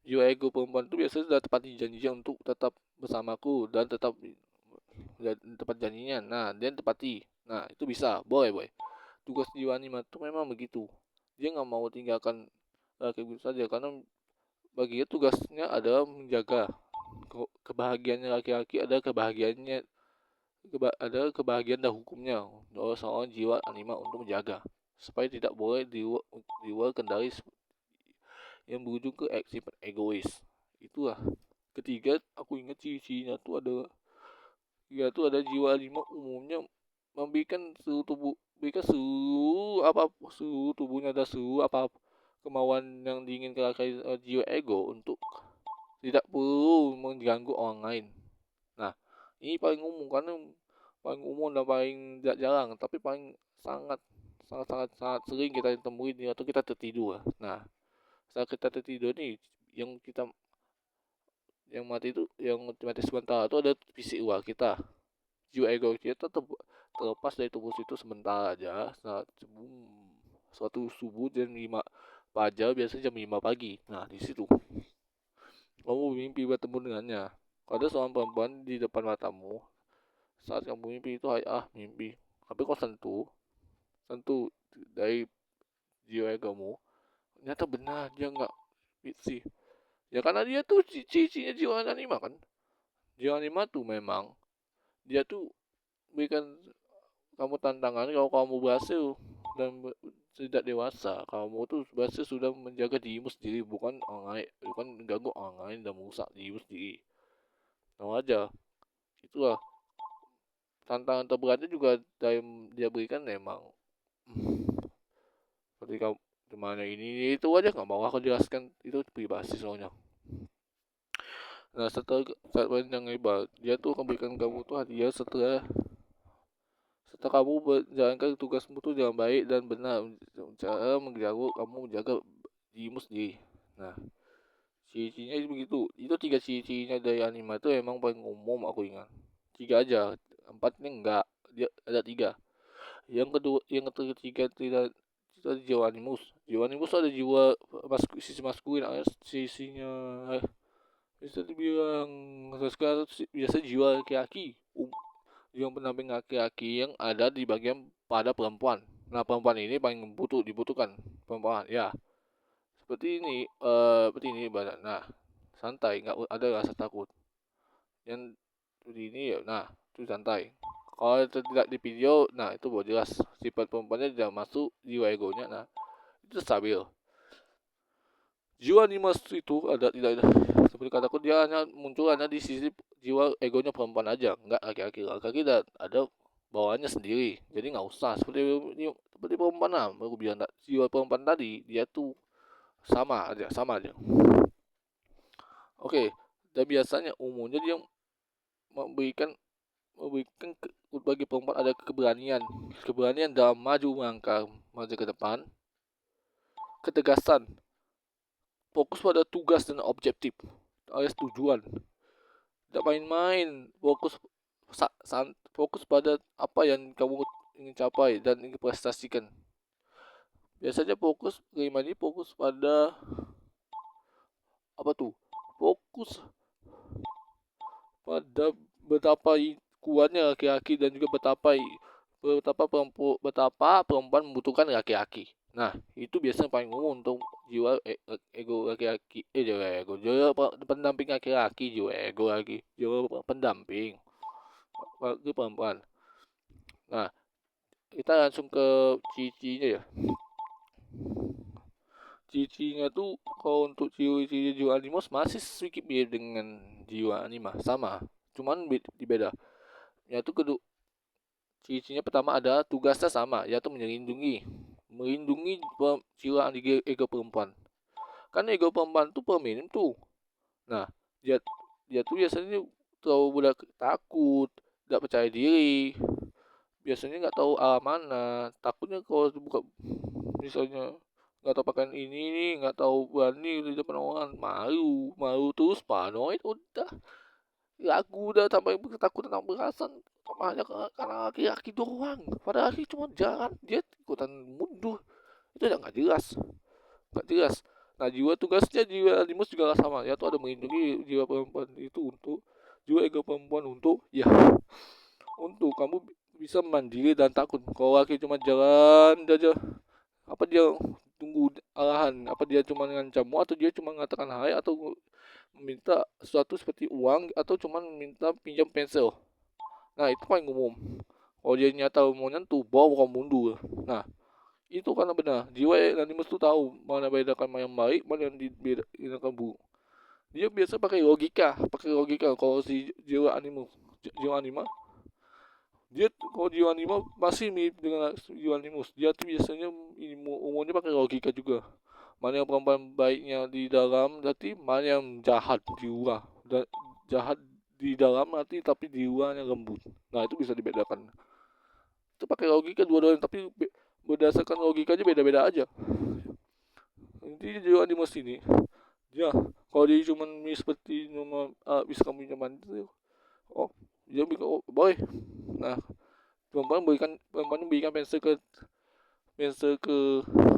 jiwa ego perempuan itu biasanya sudah tepat janjinya untuk tetap bersamaku dan tetap tepat janjinya. Nah, dia tepati. Nah, itu bisa, boleh boy. Tugas jiwa anima itu memang begitu. Dia nggak mau tinggalkan kayak gitu saja, karena bagi dia tugasnya adalah menjaga kebahagiaannya laki-laki, ada kebahagiaan dan hukumnya oleh seorang jiwa anima untuk menjaga supaya tidak boleh diluar kendali yang berujung ke sifat egois. Itulah. Ketiga, aku ingat ciri-cirinya tuh ada jiwa anima umumnya memberikan seluruh tubuh, berikan seluruh tubuhnya, ada seluruh apa kemauan yang diinginkan jiwa ego untuk tidak perlu mengganggu orang lain. Nah, ini paling umum karena paling umum dan paling tidak jarang, tapi paling sangat sangat sering kita temui atau kita tertidur. Nah, saat kita tertidur nih, yang kita yang mati itu, yang mati sementara itu ada fisik luar kita, jiwa ego kita terlepas dari tubuh itu sementara aja saat suatu subuh jam 5 pagi, biasanya jam 5 pagi. Nah, di situ kamu mimpi bertemu dengannya. Ada seorang perempuan di depan matamu. Saat kamu mimpi itu mimpi, tapi kau sentuh dari jiwa egomu, ternyata benar dia nggak sih. Ya karena dia tuh cicinya jiwa anima kan. Jiwa anima tuh memang dia tuh berikan kamu tantangan. Kalau kamu berhasil dan tidak dewasa, kamu tuh berhasil sudah menjaga dirimu sendiri, bukan orang lain, bukan mengganggu orang lain dan merusak dirimu sendiri. Tahu aja, itulah tantangan terberatnya juga dari dia berikan memang. Seperti kamu gimana ini itu aja nggak mau aku jelaskan, itu privasi soalnya. Nah, setelah saat panjang lebar, dia tuh memberikan kamu tuh hadiah setelah serta kamu menjalankan tugasmu tuh dengan baik dan benar. Cara kamu menjaga dirimu sendiri. Nah, ciri-cirinya begitu. Itu 3 ciri-cirinya dari anime itu emang paling umum aku ingat. 3 aja, 4 ini enggak. Dia ada 3. Yang ketiga tidak jiwa animus. Jiwa animus ada jiwa sisi maskulin, sisinya bisa dibilang sekarang biasa jiwa laki-laki. Yang pendamping laki-laki yang ada di bagian pada perempuan. Nah, perempuan ini paling dibutuhkan perempuan. Ya, seperti ini badan. Nah, santai, nggak ada rasa takut. Yang seperti ini ya, nah itu santai. Kalau itu tidak di video, nah itu baru jelas sifat perempuannya tidak masuk jiwa egonya. Nah, itu stabil. Jiwa animus itu tidak seperti kataku, dia hanya di sisi jiwa egonya perempuan aja, nggak laki-laki. Laki-laki ada bawaannya sendiri, jadi nggak usah seperti perempuan lah. Aku bilang jiwa perempuan tadi dia tuh sama aja. Oke, dan biasanya umumnya dia memberikan bagi perempuan ada keberanian dalam maju ke depan, ketegasan, fokus pada tugas dan objektif alias tujuan, tidak main-main, fokus pada apa yang kamu ingin capai dan ingin prestasikan. Biasanya fokus pada apa tuh, fokus pada betapa kuatnya laki-laki dan juga betapa perempuan membutuhkan laki-laki. Nah, itu biasanya paling umum untuk jiwa ego laki-laki, jiwa pendamping laki-laki, jiwa pendamping bagi perempuan. Nah, kita langsung ke cicinya ya. Cicinya tuh kalau untuk ciri-ciri jiwa animus masih sedikit mirip dengan jiwa anima, sama, cuman beda. Yaitu ciri-cirinya pertama ada tugasnya sama, yaitu melindungi jiwa ego perempuan. Kan ego perempuan tuh peminim tuh. Nah, dia tuh biasanya terlalu mudah takut, tidak percaya diri. Biasanya nggak tahu arah mana. Takutnya kalau buka misalnya nggak tahu pakaian ini, nggak tahu berani di depan orang, malu terus, paranoid, udah ragu, udah sampai ketakutan tentang perasaan sama hanya karena laki-laki doang. Padahal laki cuma jalan, dia ikutan mundur. Itu udah nggak jelas. Nah, jiwa animus juga sama, ya tuh ada melindungi jiwa perempuan itu untuk jiwa ego perempuan untuk kamu bisa mandiri dan takut. Kalau laki cuma jalan aja, apa dia tunggu arahan, apa dia cuma ngancammu, atau dia cuma mengatakan hai, atau meminta sesuatu seperti uang, atau cuma minta pinjam pensil. Nah, itu paling umum. Kalau dia nyata mau nyentuh, bawa kamu mundur. Nah, itu karena benar jiwa animus tuh tahu mana bedakan mana yang baik, mana yang dibedakan buruk. Dia biasa pakai logika. Kalau si jiwa anima, dia kalau jiwa anima masih mirip dengan jiwa animus. Dia tuh biasanya umumnya pakai logika juga. Mana yang perempuan baiknya di dalam, berarti mana yang jahat di luar. Jahat di dalam nanti tapi di luarnya lembut. Nah, itu bisa dibedakan. Itu pakai logika dua-duanya, tapi berdasarkan logikanya beda-beda aja. Intinya jiwa animus ini, ya kalau dia cuma seperti bisa kamu nyaman itu, oh dia bilang oh boleh. Nah, perempuan berikan pensil ke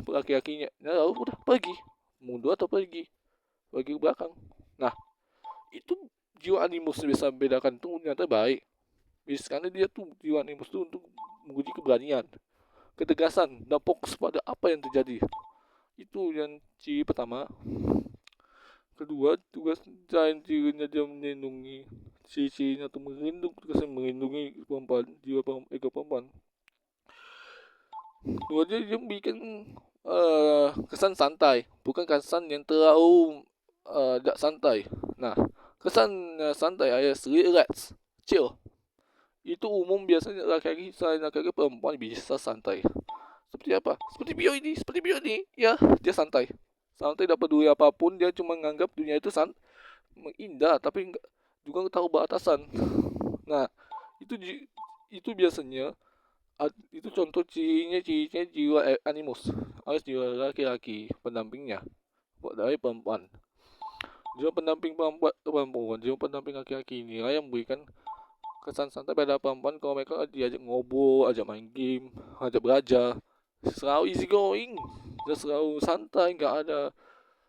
laki-lakinya, nah lalu udah pergi, mundur atau pergi ke belakang. Nah, itu jiwa animus bisa bedakan tuh ternyata baik. Karena dia tuh jiwa animus tuh untuk menguji keberanian, ketegasan, dan fokus pada apa yang terjadi. Itu yang ciri pertama. Kedua, tugas selain cirinya dia melindungi, cirinya tuh melindungi perempuan, jiwa ego perempuan. Kedua, dia bikin kesan santai, bukan kesan yang terlalu tidak santai. Nah, kesan santai alias relax, chill. Itu umum biasanya laki-laki perempuan bisa santai. Seperti apa? Seperti bio ini, ya dia santai. Santai, tidak peduli apapun, dia cuma menganggap dunia itu indah, tapi juga tahu batasan. Nah, itu biasanya Itu contoh cirinya jiwa animus, harus jiwa laki-laki pendampingnya dari perempuan. Jiwa pendamping perempuan, jiwa pendamping laki-laki ini yang memberikan kesan santai pada perempuan kalau mereka diajak ngobrol, ajak main game, ajak belajar, selalu easy going, dan selalu santai, nggak ada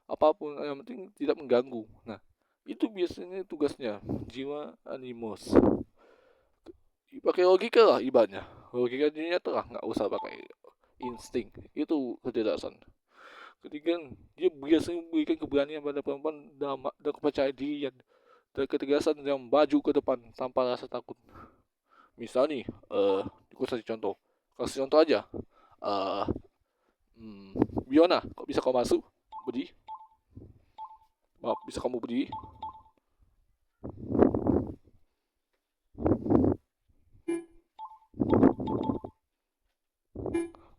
apapun, yang penting tidak mengganggu. Nah, itu biasanya tugasnya jiwa animus. Pakai logika lah ibaratnya, logika nyata lah, nggak usah pakai insting. Itu kecerdasan. Ketiga, dia biasanya memberikan keberanian pada perempuan dan kepercayaan diri dan ketegasan yang maju ke depan tanpa rasa takut. Misal nih, aku kasih contoh aja. eh Biona, kok bisa kau masuk? Budi, maaf, bisa kamu berdiri?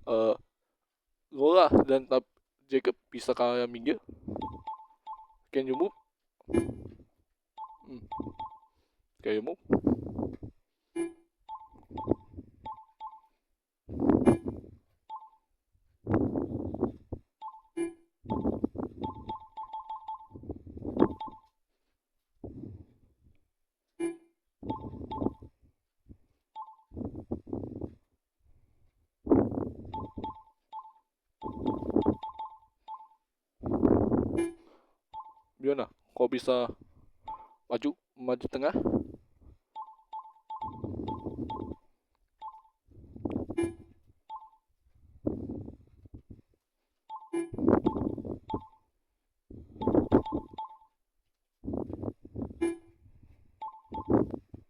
eh Lola dan Jacob, bisa kalian minggir? Can you move? Hmm. Can you move? Biona, kok bisa maju maju tengah?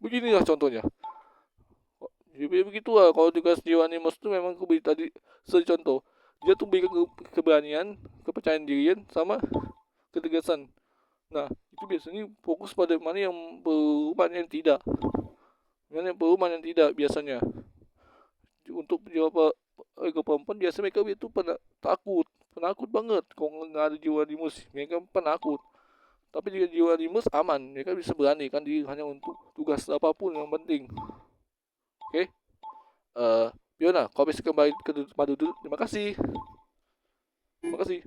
Beginilah contohnya. Jadi begitu lah, kalau tugas jiwa animus itu memang aku beri tadi contoh. Dia tuh berikan keberanian, kepercayaan dirian, sama ketegasan. Nah, itu biasanya fokus pada mana yang perlu, mana yang tidak. Mana yang perlu, mana yang tidak biasanya. Untuk jiwa ego perempuan, biasanya mereka itu takut, penakut banget. Kalau nggak ada jiwa animus, mereka penakut. Tapi jika jiwa animus aman, mereka bisa berani kan diri hanya untuk tugas apapun yang penting. Oke? Fiona, kau bisa kembali ke tempat duduk. Terima kasih. Terima kasih.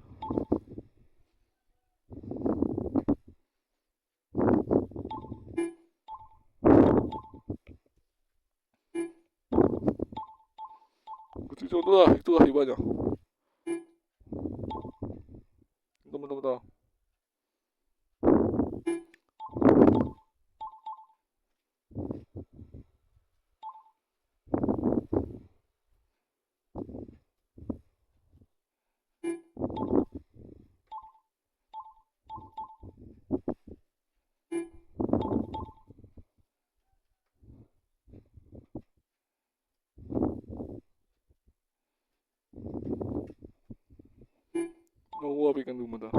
Itu contoh lah, itulah ibadah. Teman-teman. Mau apikan dulu dah.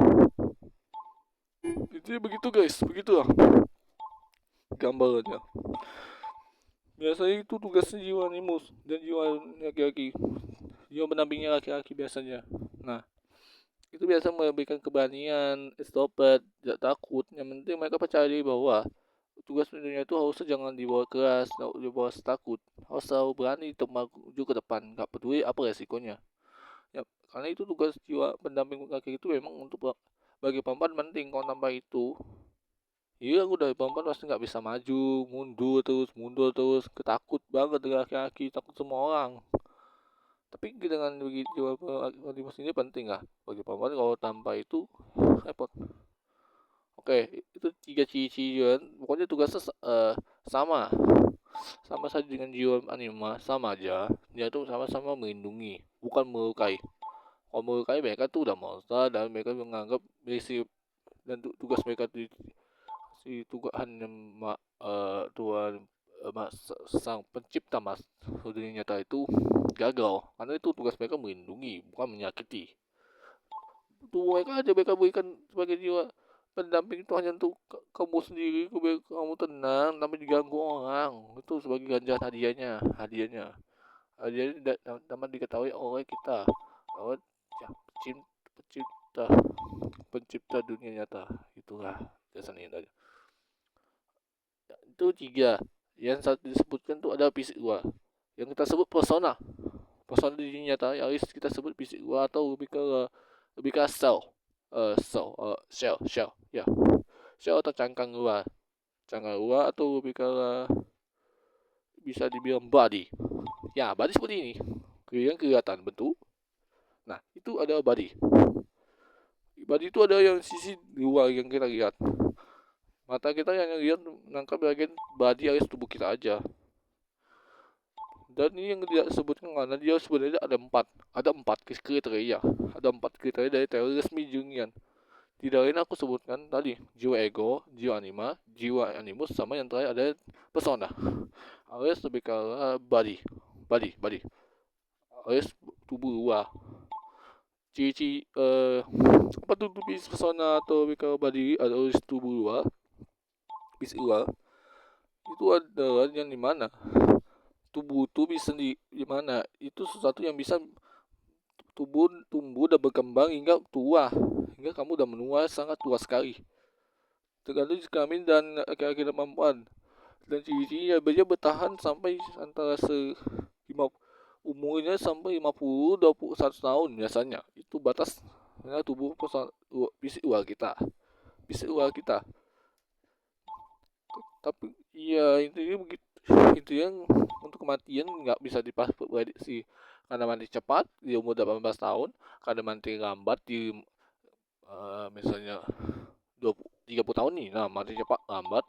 Jadi begitu guys, begitulah gambarannya. Biasanya itu tugasnya jiwa animus dan jiwa laki-laki. Jiwa pendampingnya laki-laki biasanya. Nah, itu biasa memberikan keberanian, estopet, tidak takut. Yang penting mereka percaya diri bahwa tugas dunia itu harusnya jangan dibawa keras, tidak dibawa takut. Harus selalu berani untuk maju ke depan, nggak peduli apa resikonya. Ya, karena itu tugas jiwa pendamping laki itu memang untuk bagi perempuan penting. Kalau tanpa itu, iya aku dari perempuan pasti nggak bisa maju, mundur terus, ketakut banget dengan laki-laki, takut semua orang. Tapi dengan begitu jiwa ini penting lah bagi perempuan. Kalau tanpa itu repot. Oke, itu tiga ciri-ciri kan. Pokoknya tugasnya sama, sama saja dengan jiwa anima, sama aja. Dia tuh sama-sama melindungi, bukan melukai. Kalau melukai, mereka tuh udah monster dan mereka menganggap misi dan tugas mereka di si Tuhan Tuhan sang pencipta mas dunia nyata itu gagal, karena itu tugas mereka melindungi, bukan menyakiti. Itu mereka aja mereka berikan sebagai jiwa pendamping itu hanya untuk kamu sendiri, kamu tenang tapi diganggu orang. Itu sebagai ganjar hadiahnya dapat diketahui oleh kita, oleh pencipta pencipta dunia nyata. Itulah dasarnya tadi. Itu tiga. Yang satu disebutkan tuh ada fisik dua. yang kita sebut persona. Persona di dunia nyata yang harus kita sebut fisik luar atau lebih ke cell, shell, ya, shell atau cangkang luar atau lebih ke bisa dibilang body. Ya, body seperti ini, yang kelihatan bentuk. Nah, itu adalah body. Body itu ada yang sisi luar yang kita lihat. Mata kita yang lihat menangkap bagian body alias tubuh kita aja. Dan ini yang tidak disebutkan karena dia sebenarnya ada empat kriteria, dari teori resmi Jungian. Tidak lain aku sebutkan tadi, jiwa ego, jiwa anima, jiwa animus, sama yang terakhir ada persona, alias lebih ke body, alias tubuh luar. Ciri-ciri apa tuh persona atau lebih ke body alias tubuh luar, fisik luar, itu adalah yang dimana tubuh itu bisa di mana itu sesuatu yang bisa tumbuh dan berkembang hingga tua, hingga kamu udah menua sangat tua sekali, tergantung kelamin dan kira-kira kemampuan. Dan ciri-cirinya dia bertahan sampai antara umurnya sampai 50 21 tahun biasanya. Itu batas tubuh fisik luar kita. Tapi iya intinya begitu. Itu yang untuk kematian nggak bisa diprediksi, karena mati cepat di umur 18 tahun, karena mati lambat di misalnya 30 tahun nih. Nah, mati cepat lambat,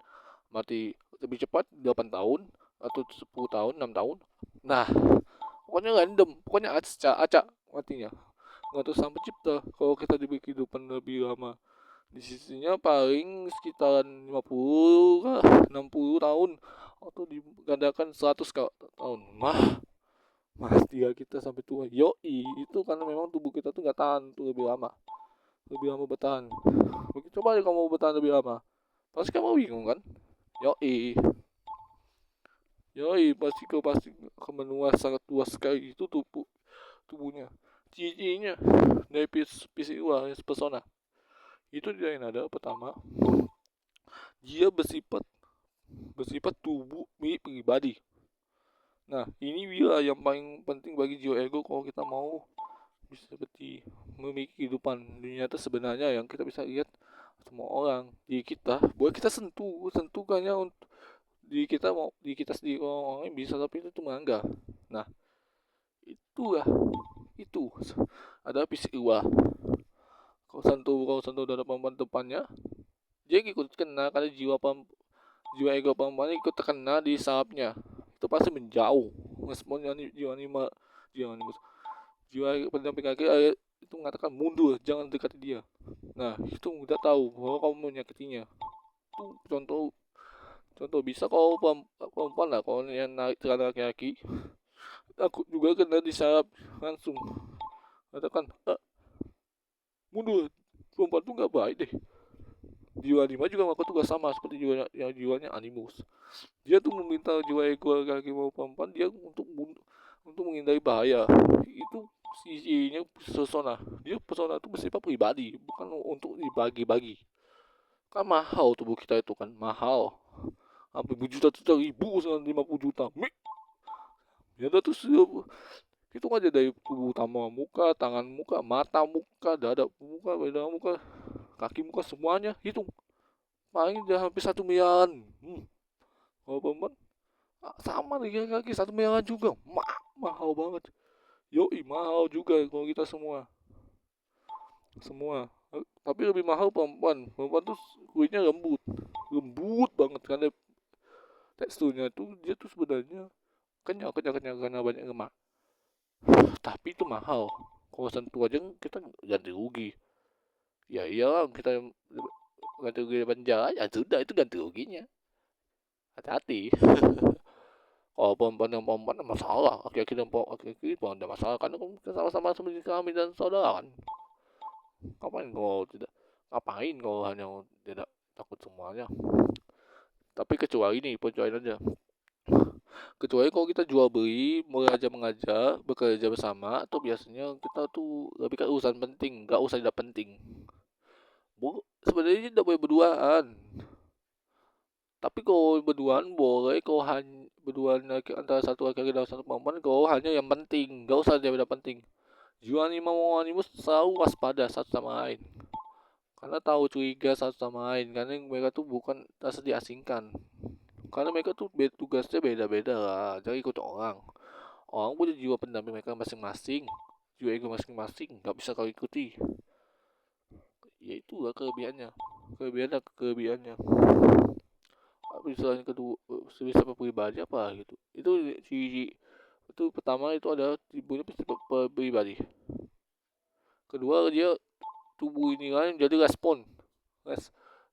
mati lebih cepat 8 tahun atau 10 tahun, 6 tahun. Nah, pokoknya random, pokoknya acak matinya. Nggak tahu sampai cipta kalau kita diberi kehidupan lebih lama. Di sisinya paling sekitaran 50 kah, 60 tahun atau digandakan 100 tahun. Dia kita sampai tua. Yoi, itu karena memang tubuh kita tuh nggak tahan tuh lebih lama bertahan. Coba deh kamu bertahan lebih lama, pasti kamu bingung kan. Yoi, pasti akan menua sangat tua sekali itu tubuhnya. Ciri-cirinya dari fisik luar persona itu dia yang ada. Pertama, dia bersifat tubuh milik pribadi. Nah, ini dia yang paling penting bagi jiwa ego kalau kita mau bisa seperti memiliki kehidupan dunia itu sebenarnya yang kita bisa lihat semua orang di kita, boleh kita sentuhkannya untuk di kita sendiri, orang lain bisa, tapi itu melanggar. Nah, itu ada fisik luar. Kalau sentuh dari perempuan depannya, dia ikut kena karena jiwa ego perempuan ikut terkena di sayapnya, itu pasti menjauh. Responnya jiwa pendamping kaki itu mengatakan mundur, jangan dekati dia. Nah, itu udah tahu bahwa kamu menyakitinya. Itu contoh bisa kalau perempuan lah, kalau yang narik celana laki-laki, aku juga kena di sayap langsung. Katakan, mundur. Perempuan tuh nggak baik deh. Jiwa anima juga maka tugas sama seperti jiwanya animus. Dia tuh meminta jiwa ego laki-laki mau perempuan dia untuk menghindari bahaya. Itu sisinya persona. Dia persona itu bersifat pribadi, bukan untuk dibagi-bagi. Kan mahal tubuh kita itu kan, mahal. Hampir berjuta-juta ribu, 50 juta. Ya udah tuh hitung aja dari tubuh utama, muka, tangan, muka, mata, muka, dada, muka, beda muka, kaki, muka, semuanya hitung. Paling udah hampir 1 miliaran. Kalau perempuan sama nih kaki 1 miliaran juga. Mahal banget. Yoi, mahal juga kalau kita semua. Tapi lebih mahal perempuan. Perempuan tuh kulitnya lembut banget karena teksturnya tuh dia tuh sebenarnya kenyal karena banyak lemak. Tapi itu mahal. Kalau sentuh aja kita ganti rugi. Ya iyalah, kita ganti rugi penjara, ya sudah, itu ganti ruginya. Hati-hati. Kalau perempuan dan perempuan masalah, laki-laki perempuan ada masalah karena sama-sama seperti kami dan saudara kan. Ngapain kalau hanya tidak takut semuanya. Tapi kecuali aja. Kecuali kalau kita jual beli, mengajar, bekerja bersama, atau biasanya kita tuh lebih ke urusan penting, nggak usah tidak penting. Sebenarnya tidak boleh berduaan, Tapi kalau berduaan boleh, kalau hanya berduaan antara satu laki-laki dan satu perempuan, kalau hanya yang penting, gak usah yang tidak penting. Jiwa anima mau animus selalu waspada satu sama lain, karena tahu curiga satu sama lain, karena mereka tuh bukan rasa diasingkan, karena mereka tuh tugasnya beda-beda lah, jadi ikut orang. Orang punya jiwa pendamping mereka masing-masing, jiwa ego masing-masing, nggak bisa kau ikuti. Ya itulah kelebihannya, kelebihannya. Misalnya kedua, bisa pribadi apa gitu. Itu itu pertama itu ada ibunya pribadi. Kedua dia tubuh ini kan jadi respon.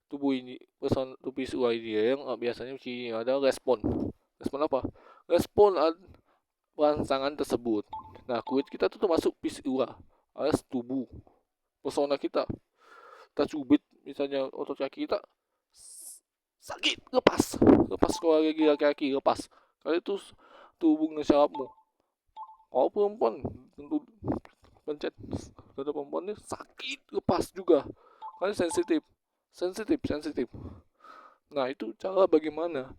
Tubuh ini tubuh visual dia yang biasanya ada respon. Respon apa? Respon rangsangan tersebut. Nah, kulit kita tuh termasuk visual alias tubuh persona kita. Kita cubit misalnya otot kaki kita sakit, lepas keluar kaki lepas. Kali itu tubuh ngesyarapmu. Kalau perempuan tentu pencet dada perempuan ini sakit lepas juga, kali sensitif. Nah itu cara bagaimana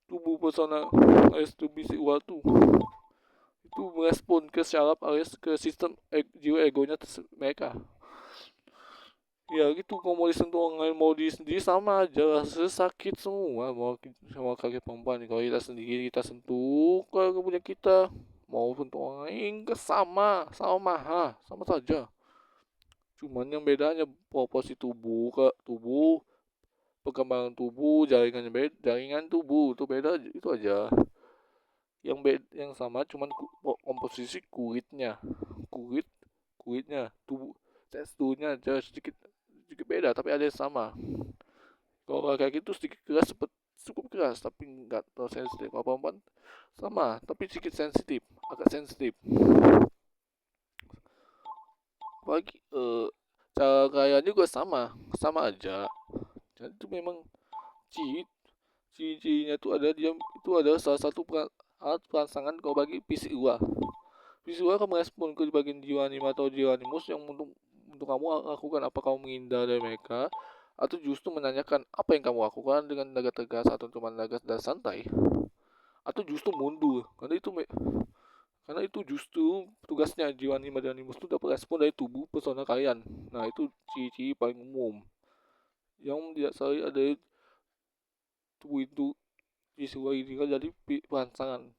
tubuh persona alias tubuh si ular tuh itu merespon ke syaraf alias ke sistem jiwa egonya mereka. Ya gitu, kalau mau disentuh orang lain mau diri sendiri sama aja, sakit semua. Mau sama kaki perempuan, kalau kita sendiri kita sentuh kalau punya kita, mau sentuh orang lain sama saja. Cuman yang bedanya proporsi tubuh ke tubuh, perkembangan tubuh, jaringan tubuh itu beda, itu aja. Yang sama cuman komposisi kulitnya tubuh, teksturnya aja sedikit beda, tapi ada yang sama. Kalau kayak gitu sedikit keras, cukup keras tapi nggak terlalu sensitif. Kalau perempuan sama tapi sedikit sensitif, agak sensitif. Bagi cara kaya juga sama aja. Jadi itu memang ciri-cirinya tuh ada, dia itu adalah salah satu alat perangsangan kalau bagi visual. Visual akan merespon ke bagian jiwa anima atau jiwa animus yang untuk kamu lakukan. Apa kamu menghindar dari mereka, atau justru menanyakan apa yang kamu lakukan dengan nada tegas atau cuma nada dan santai, atau justru mundur, karena itu justru tugasnya jiwa anima dan animus itu dapat respon dari tubuh persona kalian. Nah itu ciri-ciri paling umum yang tidak selalu ada tubuh itu visual ini kan, jadi perancangan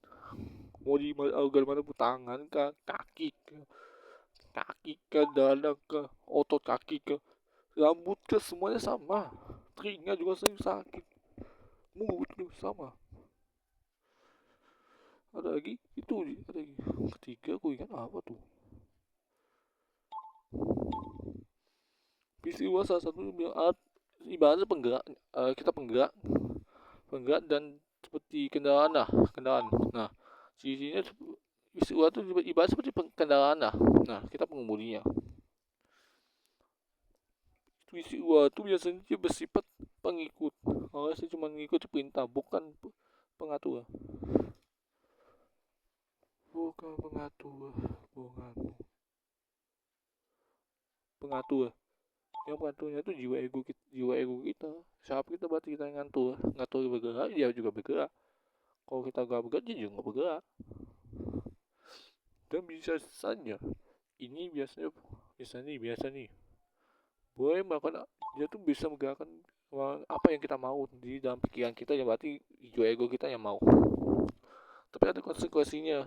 mau di organ mana pun, tangan ke kaki ke dada ke otot kaki ke rambut ke semuanya sama, telinga juga sering sakit, mulut juga sama. Ada lagi ketiga aku ingat apa tuh, peristiwa salah satu alat ibaratnya penggerak, kita penggerak dan seperti kendaraan. Nah cirinya peristiwa itu ibarat seperti kendaraan. Nah kita pengemudinya. Peristiwa itu biasanya dia bersifat pengikut, kalau saya cuma mengikuti perintah, bukan pengatur, pengatur. Yang pengaturnya itu jiwa ego kita. Siapa kita, berarti kita yang ngatur bergerak, dia juga bergerak. Kalau kita gak bergerak, dia juga gak bergerak. Dan bisa saja ini biasa nih boleh melakukan, dia tuh bisa menggerakkan apa yang kita mau di dalam pikiran kita, ya berarti jiwa ego kita yang mau. Tapi ada konsekuensinya.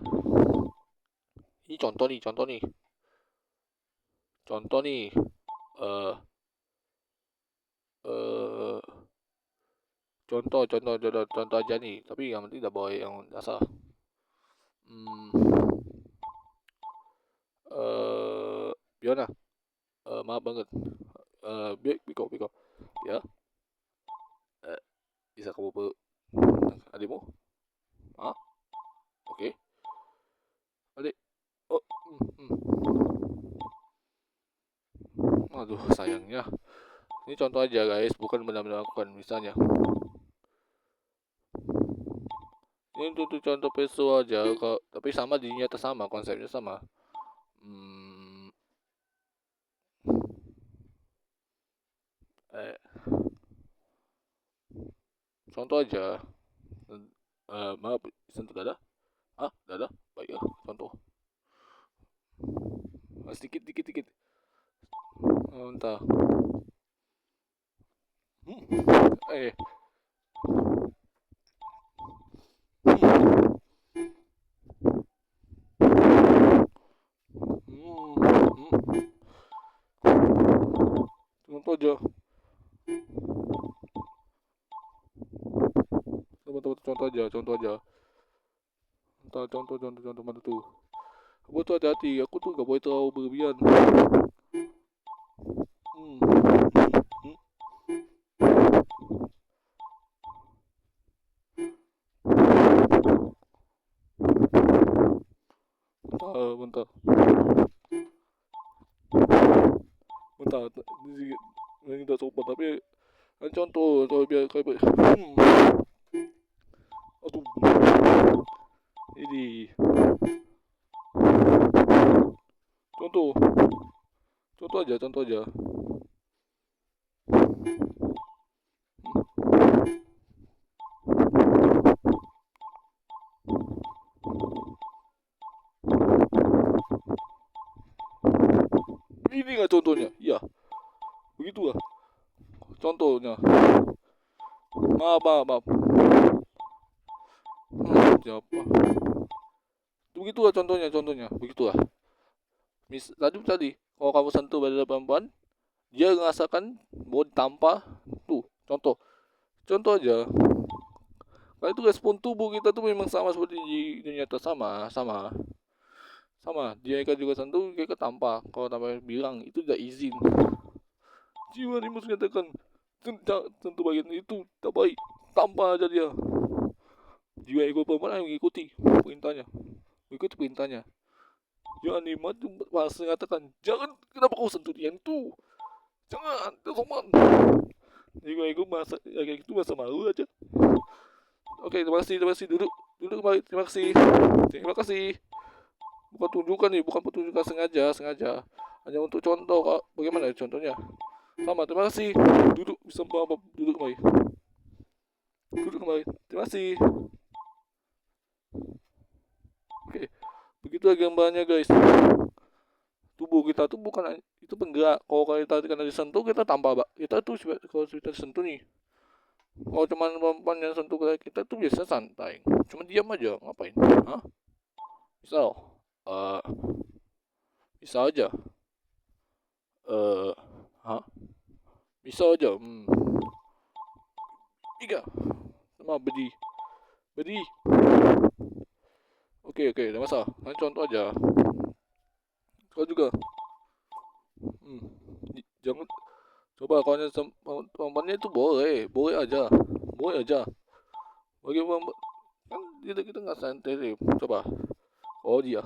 Ini contoh nih eh eh contoh aja nih, tapi yang penting tidak boleh yang dasar. Biona, maaf banget, Biko ya, bisa kamu adikmu, oke okay. Adik, oh aduh sayangnya, ini contoh aja guys, bukan benar-benar lakukan. Misalnya ini tuh contoh visual aja, tapi sama, dirinya sama, konsepnya sama. contoh aja. Maaf, sentuh dada. Dada, baik ya, contoh. Sedikit, dikit, dikit. Entah. Eh. Contoh aja. Contoh aja, contoh aja. Entah, contoh mana tuh. Aku tuh hati-hati, aku tuh gak boleh terlalu berlebihan. Bentar. Ini tak sopan tapi contoh biar kayak aduh, ini contoh contoh aja. Ini nggak contohnya? Iya, begitu lah contohnya. Maaf. Siapa? Begitu lah contohnya. Begitu lah. Tadi, kalau kamu sentuh pada perempuan, dia merasakan bahwa ditampar. Tuh, contoh aja. Karena itu respon tubuh kita tuh memang sama seperti di dunia nyata, sama. Dia kan juga sentuh, dia kan tampar. Kalau tampar bilang itu tidak izin. Jiwa animus menyatakan tentu bagian itu tak baik, tampar aja dia. Jiwa ego perempuan yang mengikuti perintahnya. Jiwa animus itu masih mengatakan, jangan, kenapa kau sentuh dia itu? Jangan, teman. Jiwa ego masa kayak gitu masa malu aja. Oke, terima kasih. Duduk kembali. Terima kasih. Bukan tunjukkan nih, bukan pertunjukan sengaja. Hanya untuk contoh, kak. Bagaimana contohnya? Sama, terima kasih. Duduk kembali. Terima kasih. Oke, begitulah gambarnya guys. Tubuh kita tuh bukan itu penggerak. Kalau kita kena disentuh kita tambah, kita tuh kalau kita disentuh nih. Kalau cuman perempuan yang sentuh kita tuh biasa santai, cuma diam aja, ngapain? Bisa aja. Bisa aja. Tiga. Sama bedi. Oke, ada masalah. Contoh aja. Kau juga. Jangan coba kalau perempuannya itu boleh aja. Bagi perempuan kan kita nggak santai sih. Coba. Oh dia.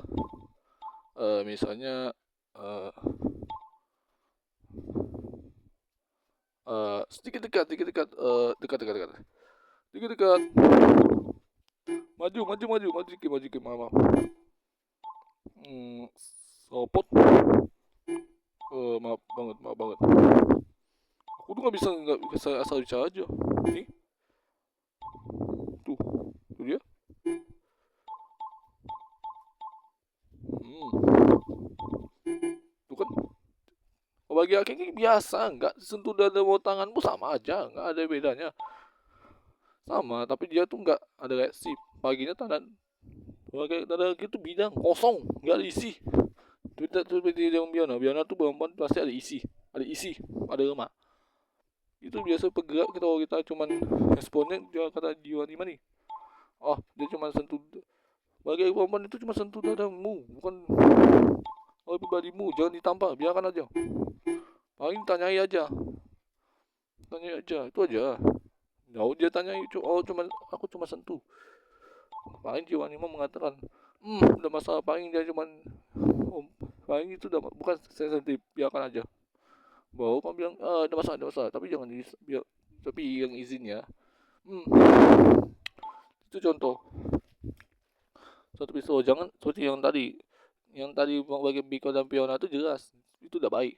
Misalnya sedikit dekat. Dekat. Maju dikit, mama. Sopot. Maaf banget. Aku tuh nggak bisa asal bicara aja. Nih. Tuh dia. Tuh kan. Bagi aki biasa, nggak sentuh dada mau tanganmu sama aja, nggak ada bedanya. Sama, tapi dia tuh nggak ada reaksi. Paginya tangan dada gitu bidang kosong, nggak ada isi. Tidak seperti yang Biana tuh perempuan pasti ada isi, ada lemak. Itu biasa bergerak kalau kita cuman responnya dia kata jiwa lima nih. Dia cuma sentuh. Bagi perempuan itu cuma sentuh dadamu, bukan pribadimu. Jangan ditampar, biarkan aja. Paling tanyai aja, itu aja. Dia tanya, aku cuma sentuh. Paling jiwa lima mengatakan, udah masalah, paling dia cuman paling itu udah bukan sensitif, biarkan aja. Baru kamu bilang ada masalah, tapi jangan tapi yang izin ya. Itu contoh satu pisau. Jangan seperti yang tadi bagi Biko dan Fiona itu jelas itu udah baik.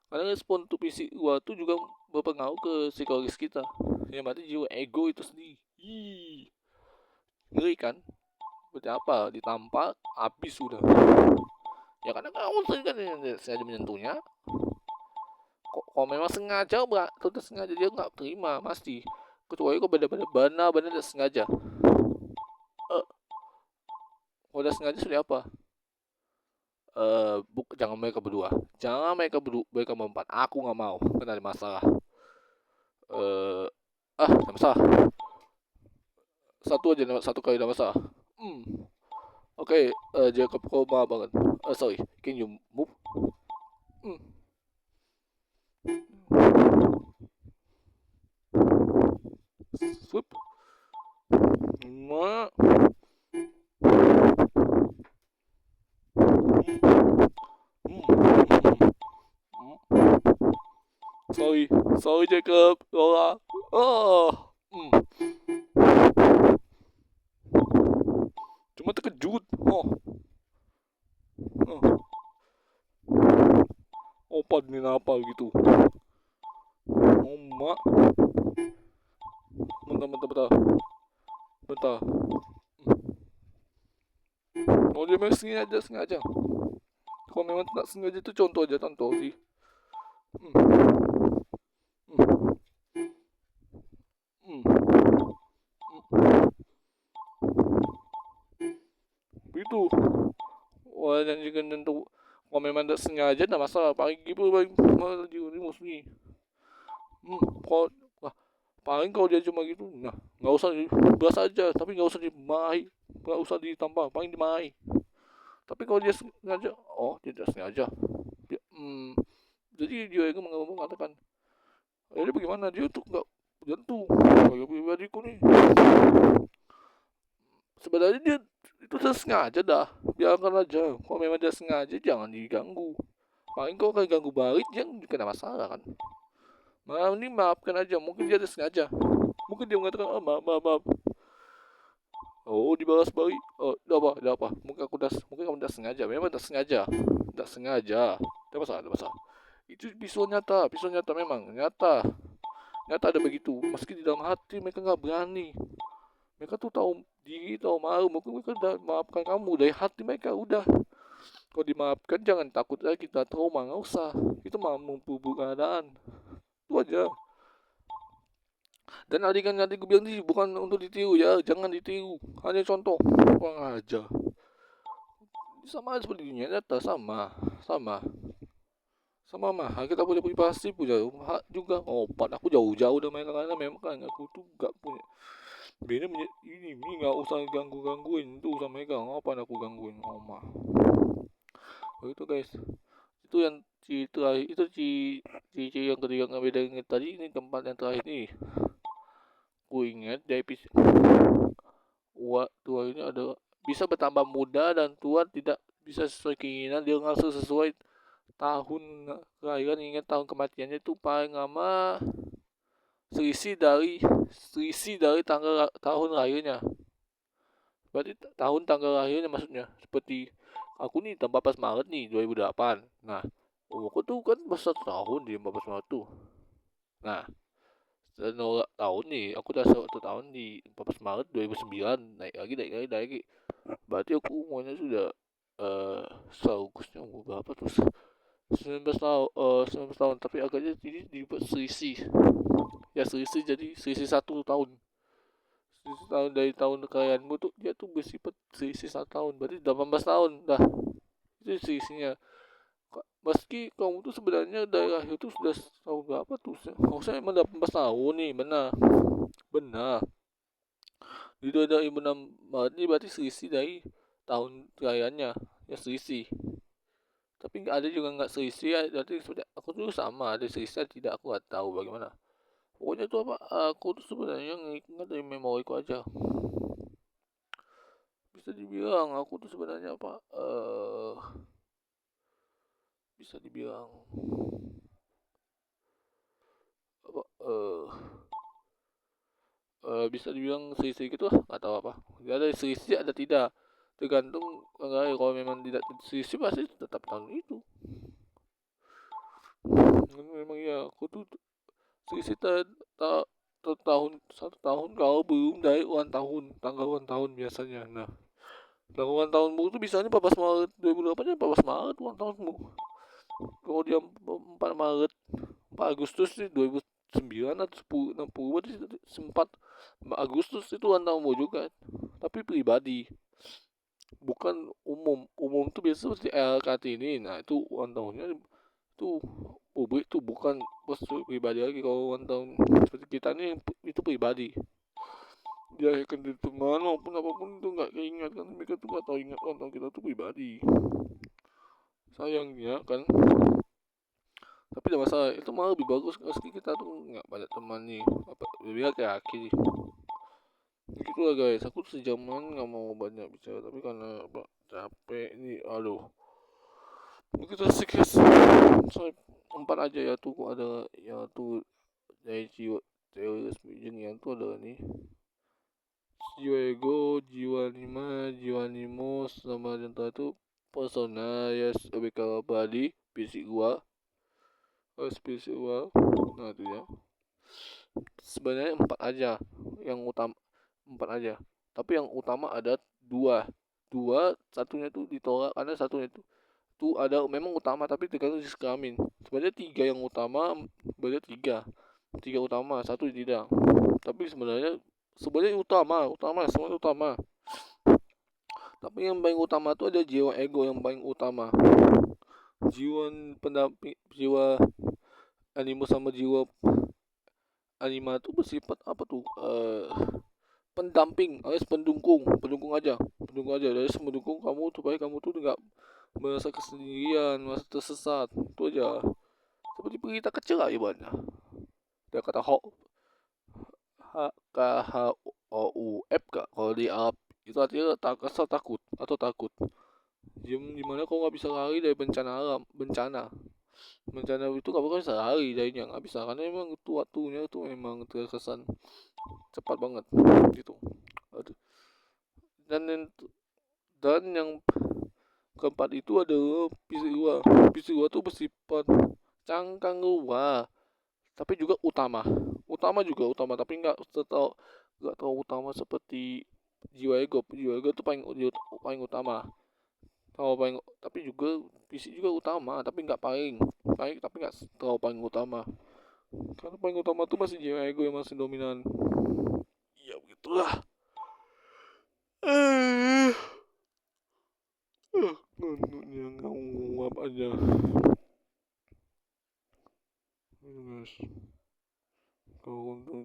Karena respon tuh fisik luar tuh juga berpengaruh ke psikologis kita. Yang berarti jiwa ego itu sendiri. Ih, ngeri kan? Berarti apa? Ditampar, habis sudah. Ya karena kamu sengaja menyentuhnya. Kok memang sengaja, tidak sengaja dia nggak terima pasti. Kecuali kok benar-benar tidak sengaja. Kalau udah sengaja sudah apa? Jangan mereka berdua. Jangan mereka berempat. Aku nggak mau. Kan ada masalah. Eh, ada masalah. Satu aja, satu kali ada masalah. Oke, Jacob koma banget. Sorry, can you move? Hmm. Swoop. Ma. Sorry, sorry Jacob, Lola. Oh. Cuma terkejut. Oh. Opa ini apa gitu? Oh mak. Bentar. Bentar. Oh dia memang sengaja. Kalau memang tak sengaja itu contoh aja contoh sih. Hmm. Hmm. Hmm. Itu. Wah dan juga tentu kalau memang tak sengaja tak masalah. Paling gitu paling malah ini mesti. Kalau paling kalau dia cuma gitu, nah nggak usah dibahas aja, tapi nggak usah dimarahi, nggak usah ditampar, paling dimarahi. Tapi kalau dia sengaja, oh dia tidak sengaja. Dia, jadi dia itu mengatakan, jadi bagaimana dia tuh nggak jantung, kayak pribadiku nih. Sebenarnya dia itu sudah sengaja dah, biarkan aja. Kalau memang dia sengaja jangan diganggu. Paling kau kayak ganggu balik dia juga ada masalah kan. Maaf ini maafkan aja, mungkin dia ada sengaja. Mungkin dia mengatakan, oh maaf. Oh dibalas balik. Oh udah apa? Mungkin kamu udah sengaja. Memang udah sengaja. Udah sengaja. Ada masalah. Itu pisau nyata memang nyata. Nyata ada begitu. Meski di dalam hati mereka nggak berani. Mereka tuh tahu diri, tahu malu. Mungkin mereka udah maafkan kamu dari hati mereka udah. Kalau dimaafkan jangan takut lagi kita trauma, nggak usah. Itu malah memperburuk keadaan. Itu aja. Dan adik gue bilang ini bukan untuk ditiru ya, jangan ditiru. Hanya contoh. Kurang aja. Sama seperti dunia nyata, sama mah kita punya privasi punya hak juga. Opat aku jauh-jauh dari mereka karena memang kan aku tuh gak punya beda ini nggak usah gangguin itu urusan mereka, ngapain aku gangguin oma. Itu guys, itu yang terakhir itu ciri yang ketiga ngebedain tadi. Ini tempat yang terakhir nih, ku ingat di episode tua ini ada bisa bertambah muda dan tua tidak bisa sesuai keinginan, dia langsung sesuai tahun kelahiran. Ingat tahun kematiannya itu paling lama selisih dari tanggal tahun lahirnya. Berarti tahun tanggal lahirnya maksudnya. Seperti aku nih 14 Maret nih 2008. Nah, umurku tuh kan masih 1 tahun di 14 Maret tuh. Nah, nolak tahun nih, aku udah 1 tahun di 14 Maret 2009. Naik lagi. Berarti aku umurnya sudah seharusnya umur berapa tuh? 19 tahun, 19 tahun, tapi agaknya ini dibuat selisih. Ya selisih, jadi selisih 1 tahun. Selisih tahun dari tahun kekayaan tuh dia tuh bersifat selisih 1 tahun, berarti 18 tahun dah. Itu selisihnya. Meski kamu tuh sebenarnya dari lahir tuh sudah tahun berapa tuh? Maksudnya emang 18 tahun nih, benar. Di 2006 Maret ini berarti selisih dari tahun kelahirannya, ya selisih. Tapi nggak ada juga nggak selisih ya, berarti aku tuh sama ada selisih tidak, aku nggak tahu bagaimana. Pokoknya tuh apa, aku tuh sebenarnya ngingat dari memoriku aja. Bisa dibilang aku tuh sebenarnya apa, bisa dibilang apa, bisa dibilang selisih gitu lah, nggak tahu apa. Ada selisih ada tidak, tergantung. Enggak, kalau memang tidak selisih pasti tetap tahun itu. Memang ya, aku tuh selisih tahun, 1 tahun kalau belum dari ulang tahun, tanggal ulang tahun biasanya. Nah, tanggal ulang tahunmu itu bisanya 14 Maret 2008, ya 14 Maret ulang tahunmu. Kalau dia 4 Maret, 4 Agustus sih 2009 atau 10 60 berarti sempat 4 Agustus itu ulang tahunmu juga, tapi pribadi, bukan umum. Umum tuh biasa seperti Kartini, nah itu ulang tahunnya itu publik tuh, bukan bos pribadi lagi. Kalau ulang tahun seperti kita nih itu pribadi, dirayakan di teman maupun apapun itu nggak keingat kan, mereka tuh nggak tahu ingat ulang tahun kita tuh pribadi, sayangnya kan. Tapi tidak masalah, itu malah lebih bagus meski kita tuh nggak banyak teman nih, apa lebih laki-laki. Gitu lah guys, aku tuh sejaman nggak mau banyak bicara, tapi karena apa, capek nih, aduh. Begitu asik guys. So, 4 aja ya tuh, kok ada ya tuh dari jiwa teori resmi yang tuh ada nih: jiwa ego, jiwa anima, jiwa animus, sama jantar itu persona, yes, lebih kalau body, fisik gua, spiritual. Nah itu ya, sebenarnya 4 aja yang utama, 4 aja, tapi yang utama ada dua. Satunya tuh ditolak karena satunya tuh ada memang utama tapi tergantung jenis kelamin. Sebenarnya 3 yang utama, sebenarnya tiga utama, satu tidak. Tapi sebenarnya utama semuanya utama. Tapi yang paling utama tuh ada jiwa ego yang paling utama. Jiwa pendamping, jiwa animus sama jiwa anima tuh bersifat apa tuh? Pendamping alias pendukung aja dari mendukung kamu supaya kamu tuh nggak merasa kesendirian, merasa tersesat. Itu aja, seperti berita kecil lah ibaratnya. Dia kata k h o u f kak, kalau di Arab itu artinya kesal, takut atau takut. Dimana kau nggak bisa lari dari bencana alam, bencana itu kamu kan bisa lari darinya, nggak bisa karena emang itu waktunya itu memang terkesan cepat banget gitu. dan yang, dan yang keempat itu adalah peristiwa. Peristiwa tuh bersifat cangkang luar, tapi juga utama tapi nggak terlalu utama seperti jiwa ego. Jiwa ego tuh paling utama. Kalau paling, tapi juga fisik juga utama, tapi nggak paling paling tapi nggak terlalu paling utama. Karena paling utama tuh masih jiwa ego yang masih dominan. Ya begitulah. Menurutnya nggak nguap aja. Guys, kalau untuk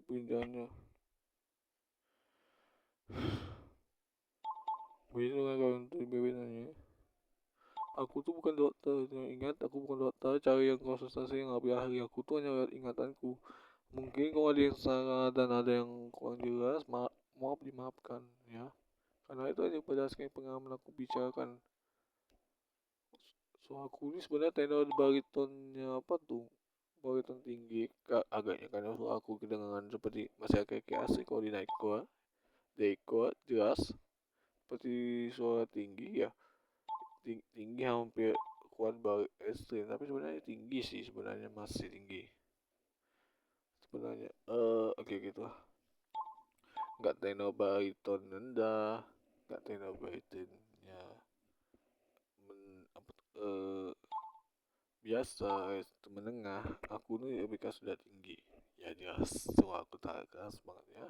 pindahannya begitu kan. Kalau untuk bebenanya, aku tuh bukan dokter, yang ingat, aku bukan dokter cari yang konsultasi yang lebih ahli. Aku tuh hanya lihat ingatanku. Mungkin kalau ada yang salah dan ada yang kurang jelas, maaf dimaafkan ya, karena itu hanya berdasarkan pengalaman aku bicarakan. Suara aku ini sebenarnya tenor baritonnya apa tuh, bariton tinggi agaknya, karena suara aku kedengaran seperti masih agak kayak asik. Kalau dinaik chord, dari chord jelas seperti suara tinggi ya, tinggi hampir kuat bar ekstrim, tapi sebenarnya tinggi sih, sebenarnya masih tinggi sebenarnya. Oke gitu lah. Nggak tenor bariton rendah, nggak tenor baritonnya apa biasa, menengah. Aku nih lebih sudah tinggi ya, jelas suara aku tak keras banget ya.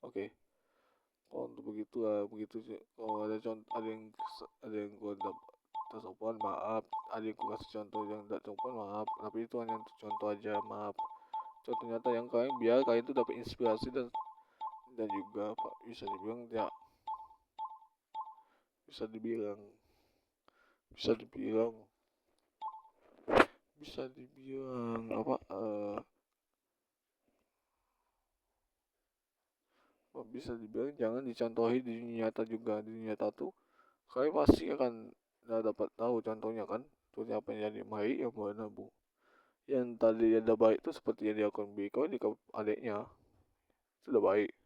Oke, kalau untuk begitu lah, begitu sih. Kalau ada contoh, ada yang gua tersopan, maaf. Ada yang gua kasih contoh yang tidak sopan, maaf, tapi itu hanya untuk contoh aja, maaf. Contoh nyata yang kalian, biar kalian itu dapat inspirasi, dan juga apa, bisa dibilang ya, bisa dibilang bisa dibilang bisa dibilang apa, bisa dibilang jangan dicontohi di dunia nyata juga. Di dunia nyata tuh kalian pasti akan dapat tahu contohnya kan, contohnya apa yang jadi baik, yang mana bu, yang tadi ada baik itu seperti yang dilakukan Biko di adiknya, sudah baik.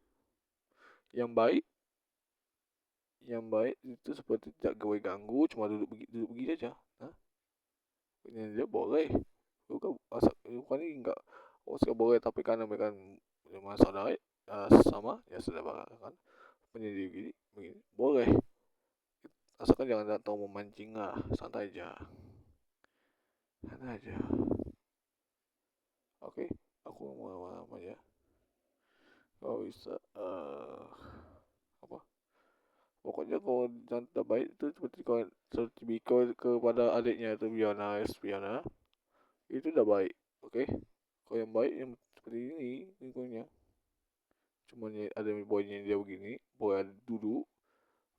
Yang baik, itu seperti tidak gawe ganggu, cuma duduk begini aja. Nah, dia boleh, bukan asal bukan ini enggak, boleh, tapi karena mereka memang saudara sama ya sudah kan penyelidik gini begini boleh, asalkan jangan tahu memancing lah, santai aja. Oke, aku mau apa ya, kalau bisa apa, pokoknya kalau jangan terbaik itu seperti kalau seperti Biko kepada adiknya itu Fiona itu udah baik. Oke, kalau yang baik yang seperti ini lingkungannya, cuman ya ada boynya dia begini, boy ada duduk,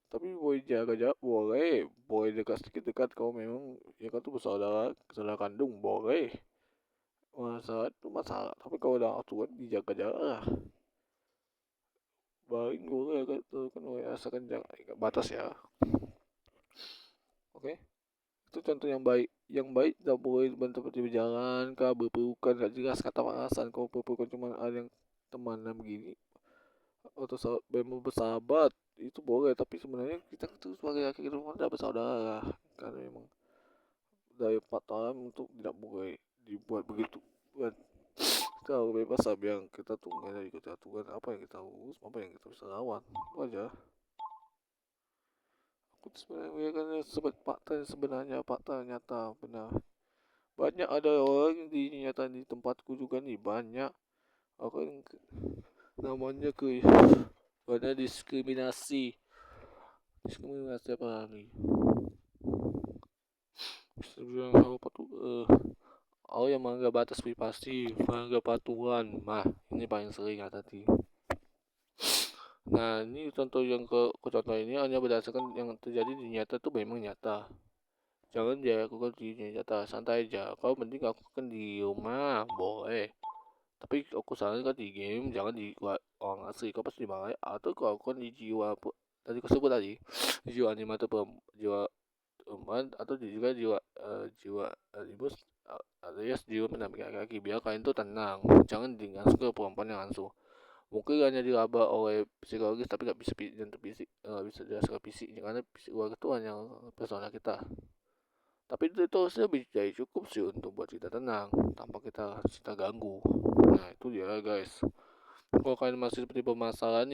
tapi boy jaga jarak boleh, boy dekat sedikit dekat kalau memang ya kan tuh bersaudara saudara kandung boleh, masalah itu masalah, tapi kalau udah aturan dijaga jarak lah, baik boleh kan tuh kan, asalkan jangan batas ya. Oke, itu contoh yang baik. Yang baik tidak boleh seperti berjalan kah, berpelukan, gak jelas kata alasan. Kalau berpelukan cuma ada yang teman begini atau memang bersahabat itu boleh, tapi sebenarnya kita tuh sebagai laki itu udah bersaudara, karena memang dari 4 tahun untuk tidak boleh dibuat begitu. Buat kita bebas lah, biar kita tuh nggak ada ikut aturan, apa yang kita urus, apa yang kita bisa lawan, itu aja. Aku tuh sebenarnya kan sebut fakta, sebenarnya fakta nyata benar. Banyak ada orang di nyata di tempatku juga nih, banyak orang namanya banyak diskriminasi apa nih, bilang apa tuh, yang melanggar batas privasi, melanggar peraturan, ini paling sering ya tadi. Nah ini contoh yang ke contoh ini hanya berdasarkan yang terjadi di nyata tuh memang nyata, jangan dia lakukan di nyata, santai aja. Kau mending lakukan di rumah boleh, tapi aku sarankan di game jangan di orang asli, kau pasti dimarahin. Atau kau lakukan di jiwa tadi kau sebut tadi jiwa animator jiwa perempuan, atau juga jiwa animus, alias jiwa pendamping kaki, biar kalian tuh tenang, jangan langsung ke perempuan yang langsung. Mungkin hanya diraba oleh psikologis tapi gak bisa jantung fisik, gak bisa dirasakan fisiknya, karena fisik luar itu hanya persona kita. Tapi itu harusnya bisa cukup sih untuk buat kita tenang tanpa kita ganggu. Nah itu dia guys. Kalau kalian masih seperti bermasalah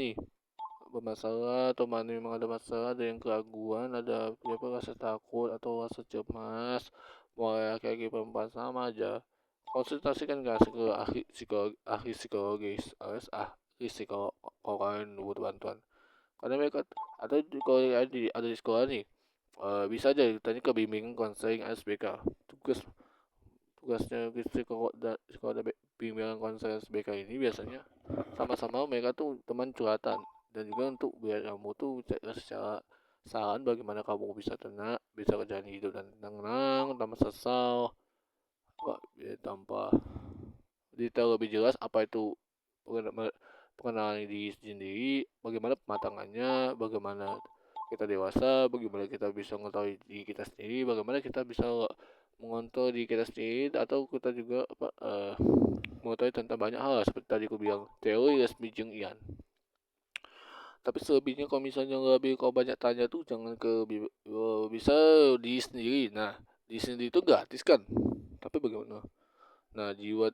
atau mana memang ada masalah, ada yang keraguan, ada apa rasa takut atau rasa cemas, mulai laki-laki perempuan sama aja, konsultasikan ke ahli psikologis, alias ahli psikolog kalau kalian butuh bantuan. Karena mereka kalau ada di sekolah nih, bisa aja tanya ke bimbingan konseling SBK. Tugasnya kalau ada bimbingan konseling SBK ini biasanya sama-sama mereka tuh teman curhatan, dan juga untuk biar kamu tuh secara saran bagaimana kamu bisa tenang, bisa menjalani hidup dan tenang tanpa sesal, tanpa detail lebih jelas apa itu pengenalan diri sendiri, bagaimana pematangannya, bagaimana kita dewasa, bagaimana kita bisa mengetahui diri kita sendiri, bagaimana kita bisa mengontrol diri kita sendiri, atau kita juga mengetahui tentang banyak hal seperti tadi aku bilang teori resmi Jung Ian. Tapi selebihnya kalau misalnya lebih kau banyak tanya tuh jangan bisa di sendiri. Nah di sendiri itu gratis kan, tapi bagaimana, nah jiwa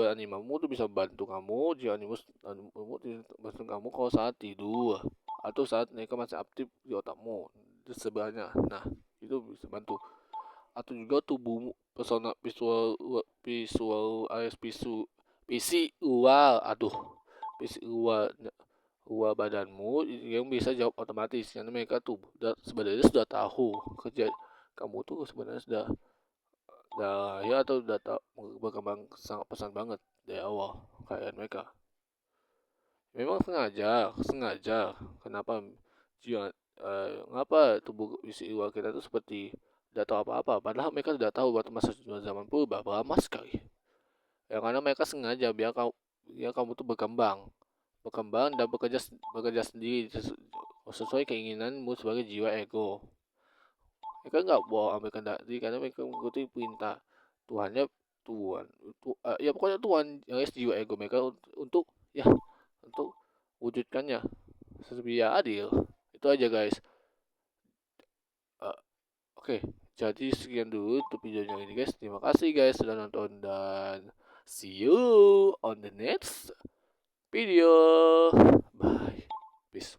animamu tuh bisa bantu kamu, jiwa animamu bantu kamu kalau saat tidur atau saat mereka masih aktif di otakmu itu sebenarnya. Nah itu bisa bantu. Atau juga tubuhmu, persona visual alias visual luar badanmu yang bisa jawab otomatis, karena mereka tuh sebenarnya sudah tahu kerja kamu tuh sebenarnya ya, atau udah berkembang sangat pesat banget dari awal kayak mereka. Memang sengaja kenapa ngapa tubuh isi luar kita tuh seperti tidak tahu apa-apa, padahal mereka sudah tahu waktu masa zaman purba lama sekali. Ya karena mereka sengaja biar kamu tuh berkembang dan bekerja sendiri sesuai keinginanmu sebagai jiwa ego. Mereka nggak bawa ambil kendali karena mereka mengikuti perintah Tuhannya, ya pokoknya Tuhan yang jiwa ego mereka untuk wujudkannya sesuai adil. Itu aja guys. Oke, Jadi sekian dulu untuk videonya ini guys. Terima kasih guys sudah nonton dan see you on the next video. Bye. Peace.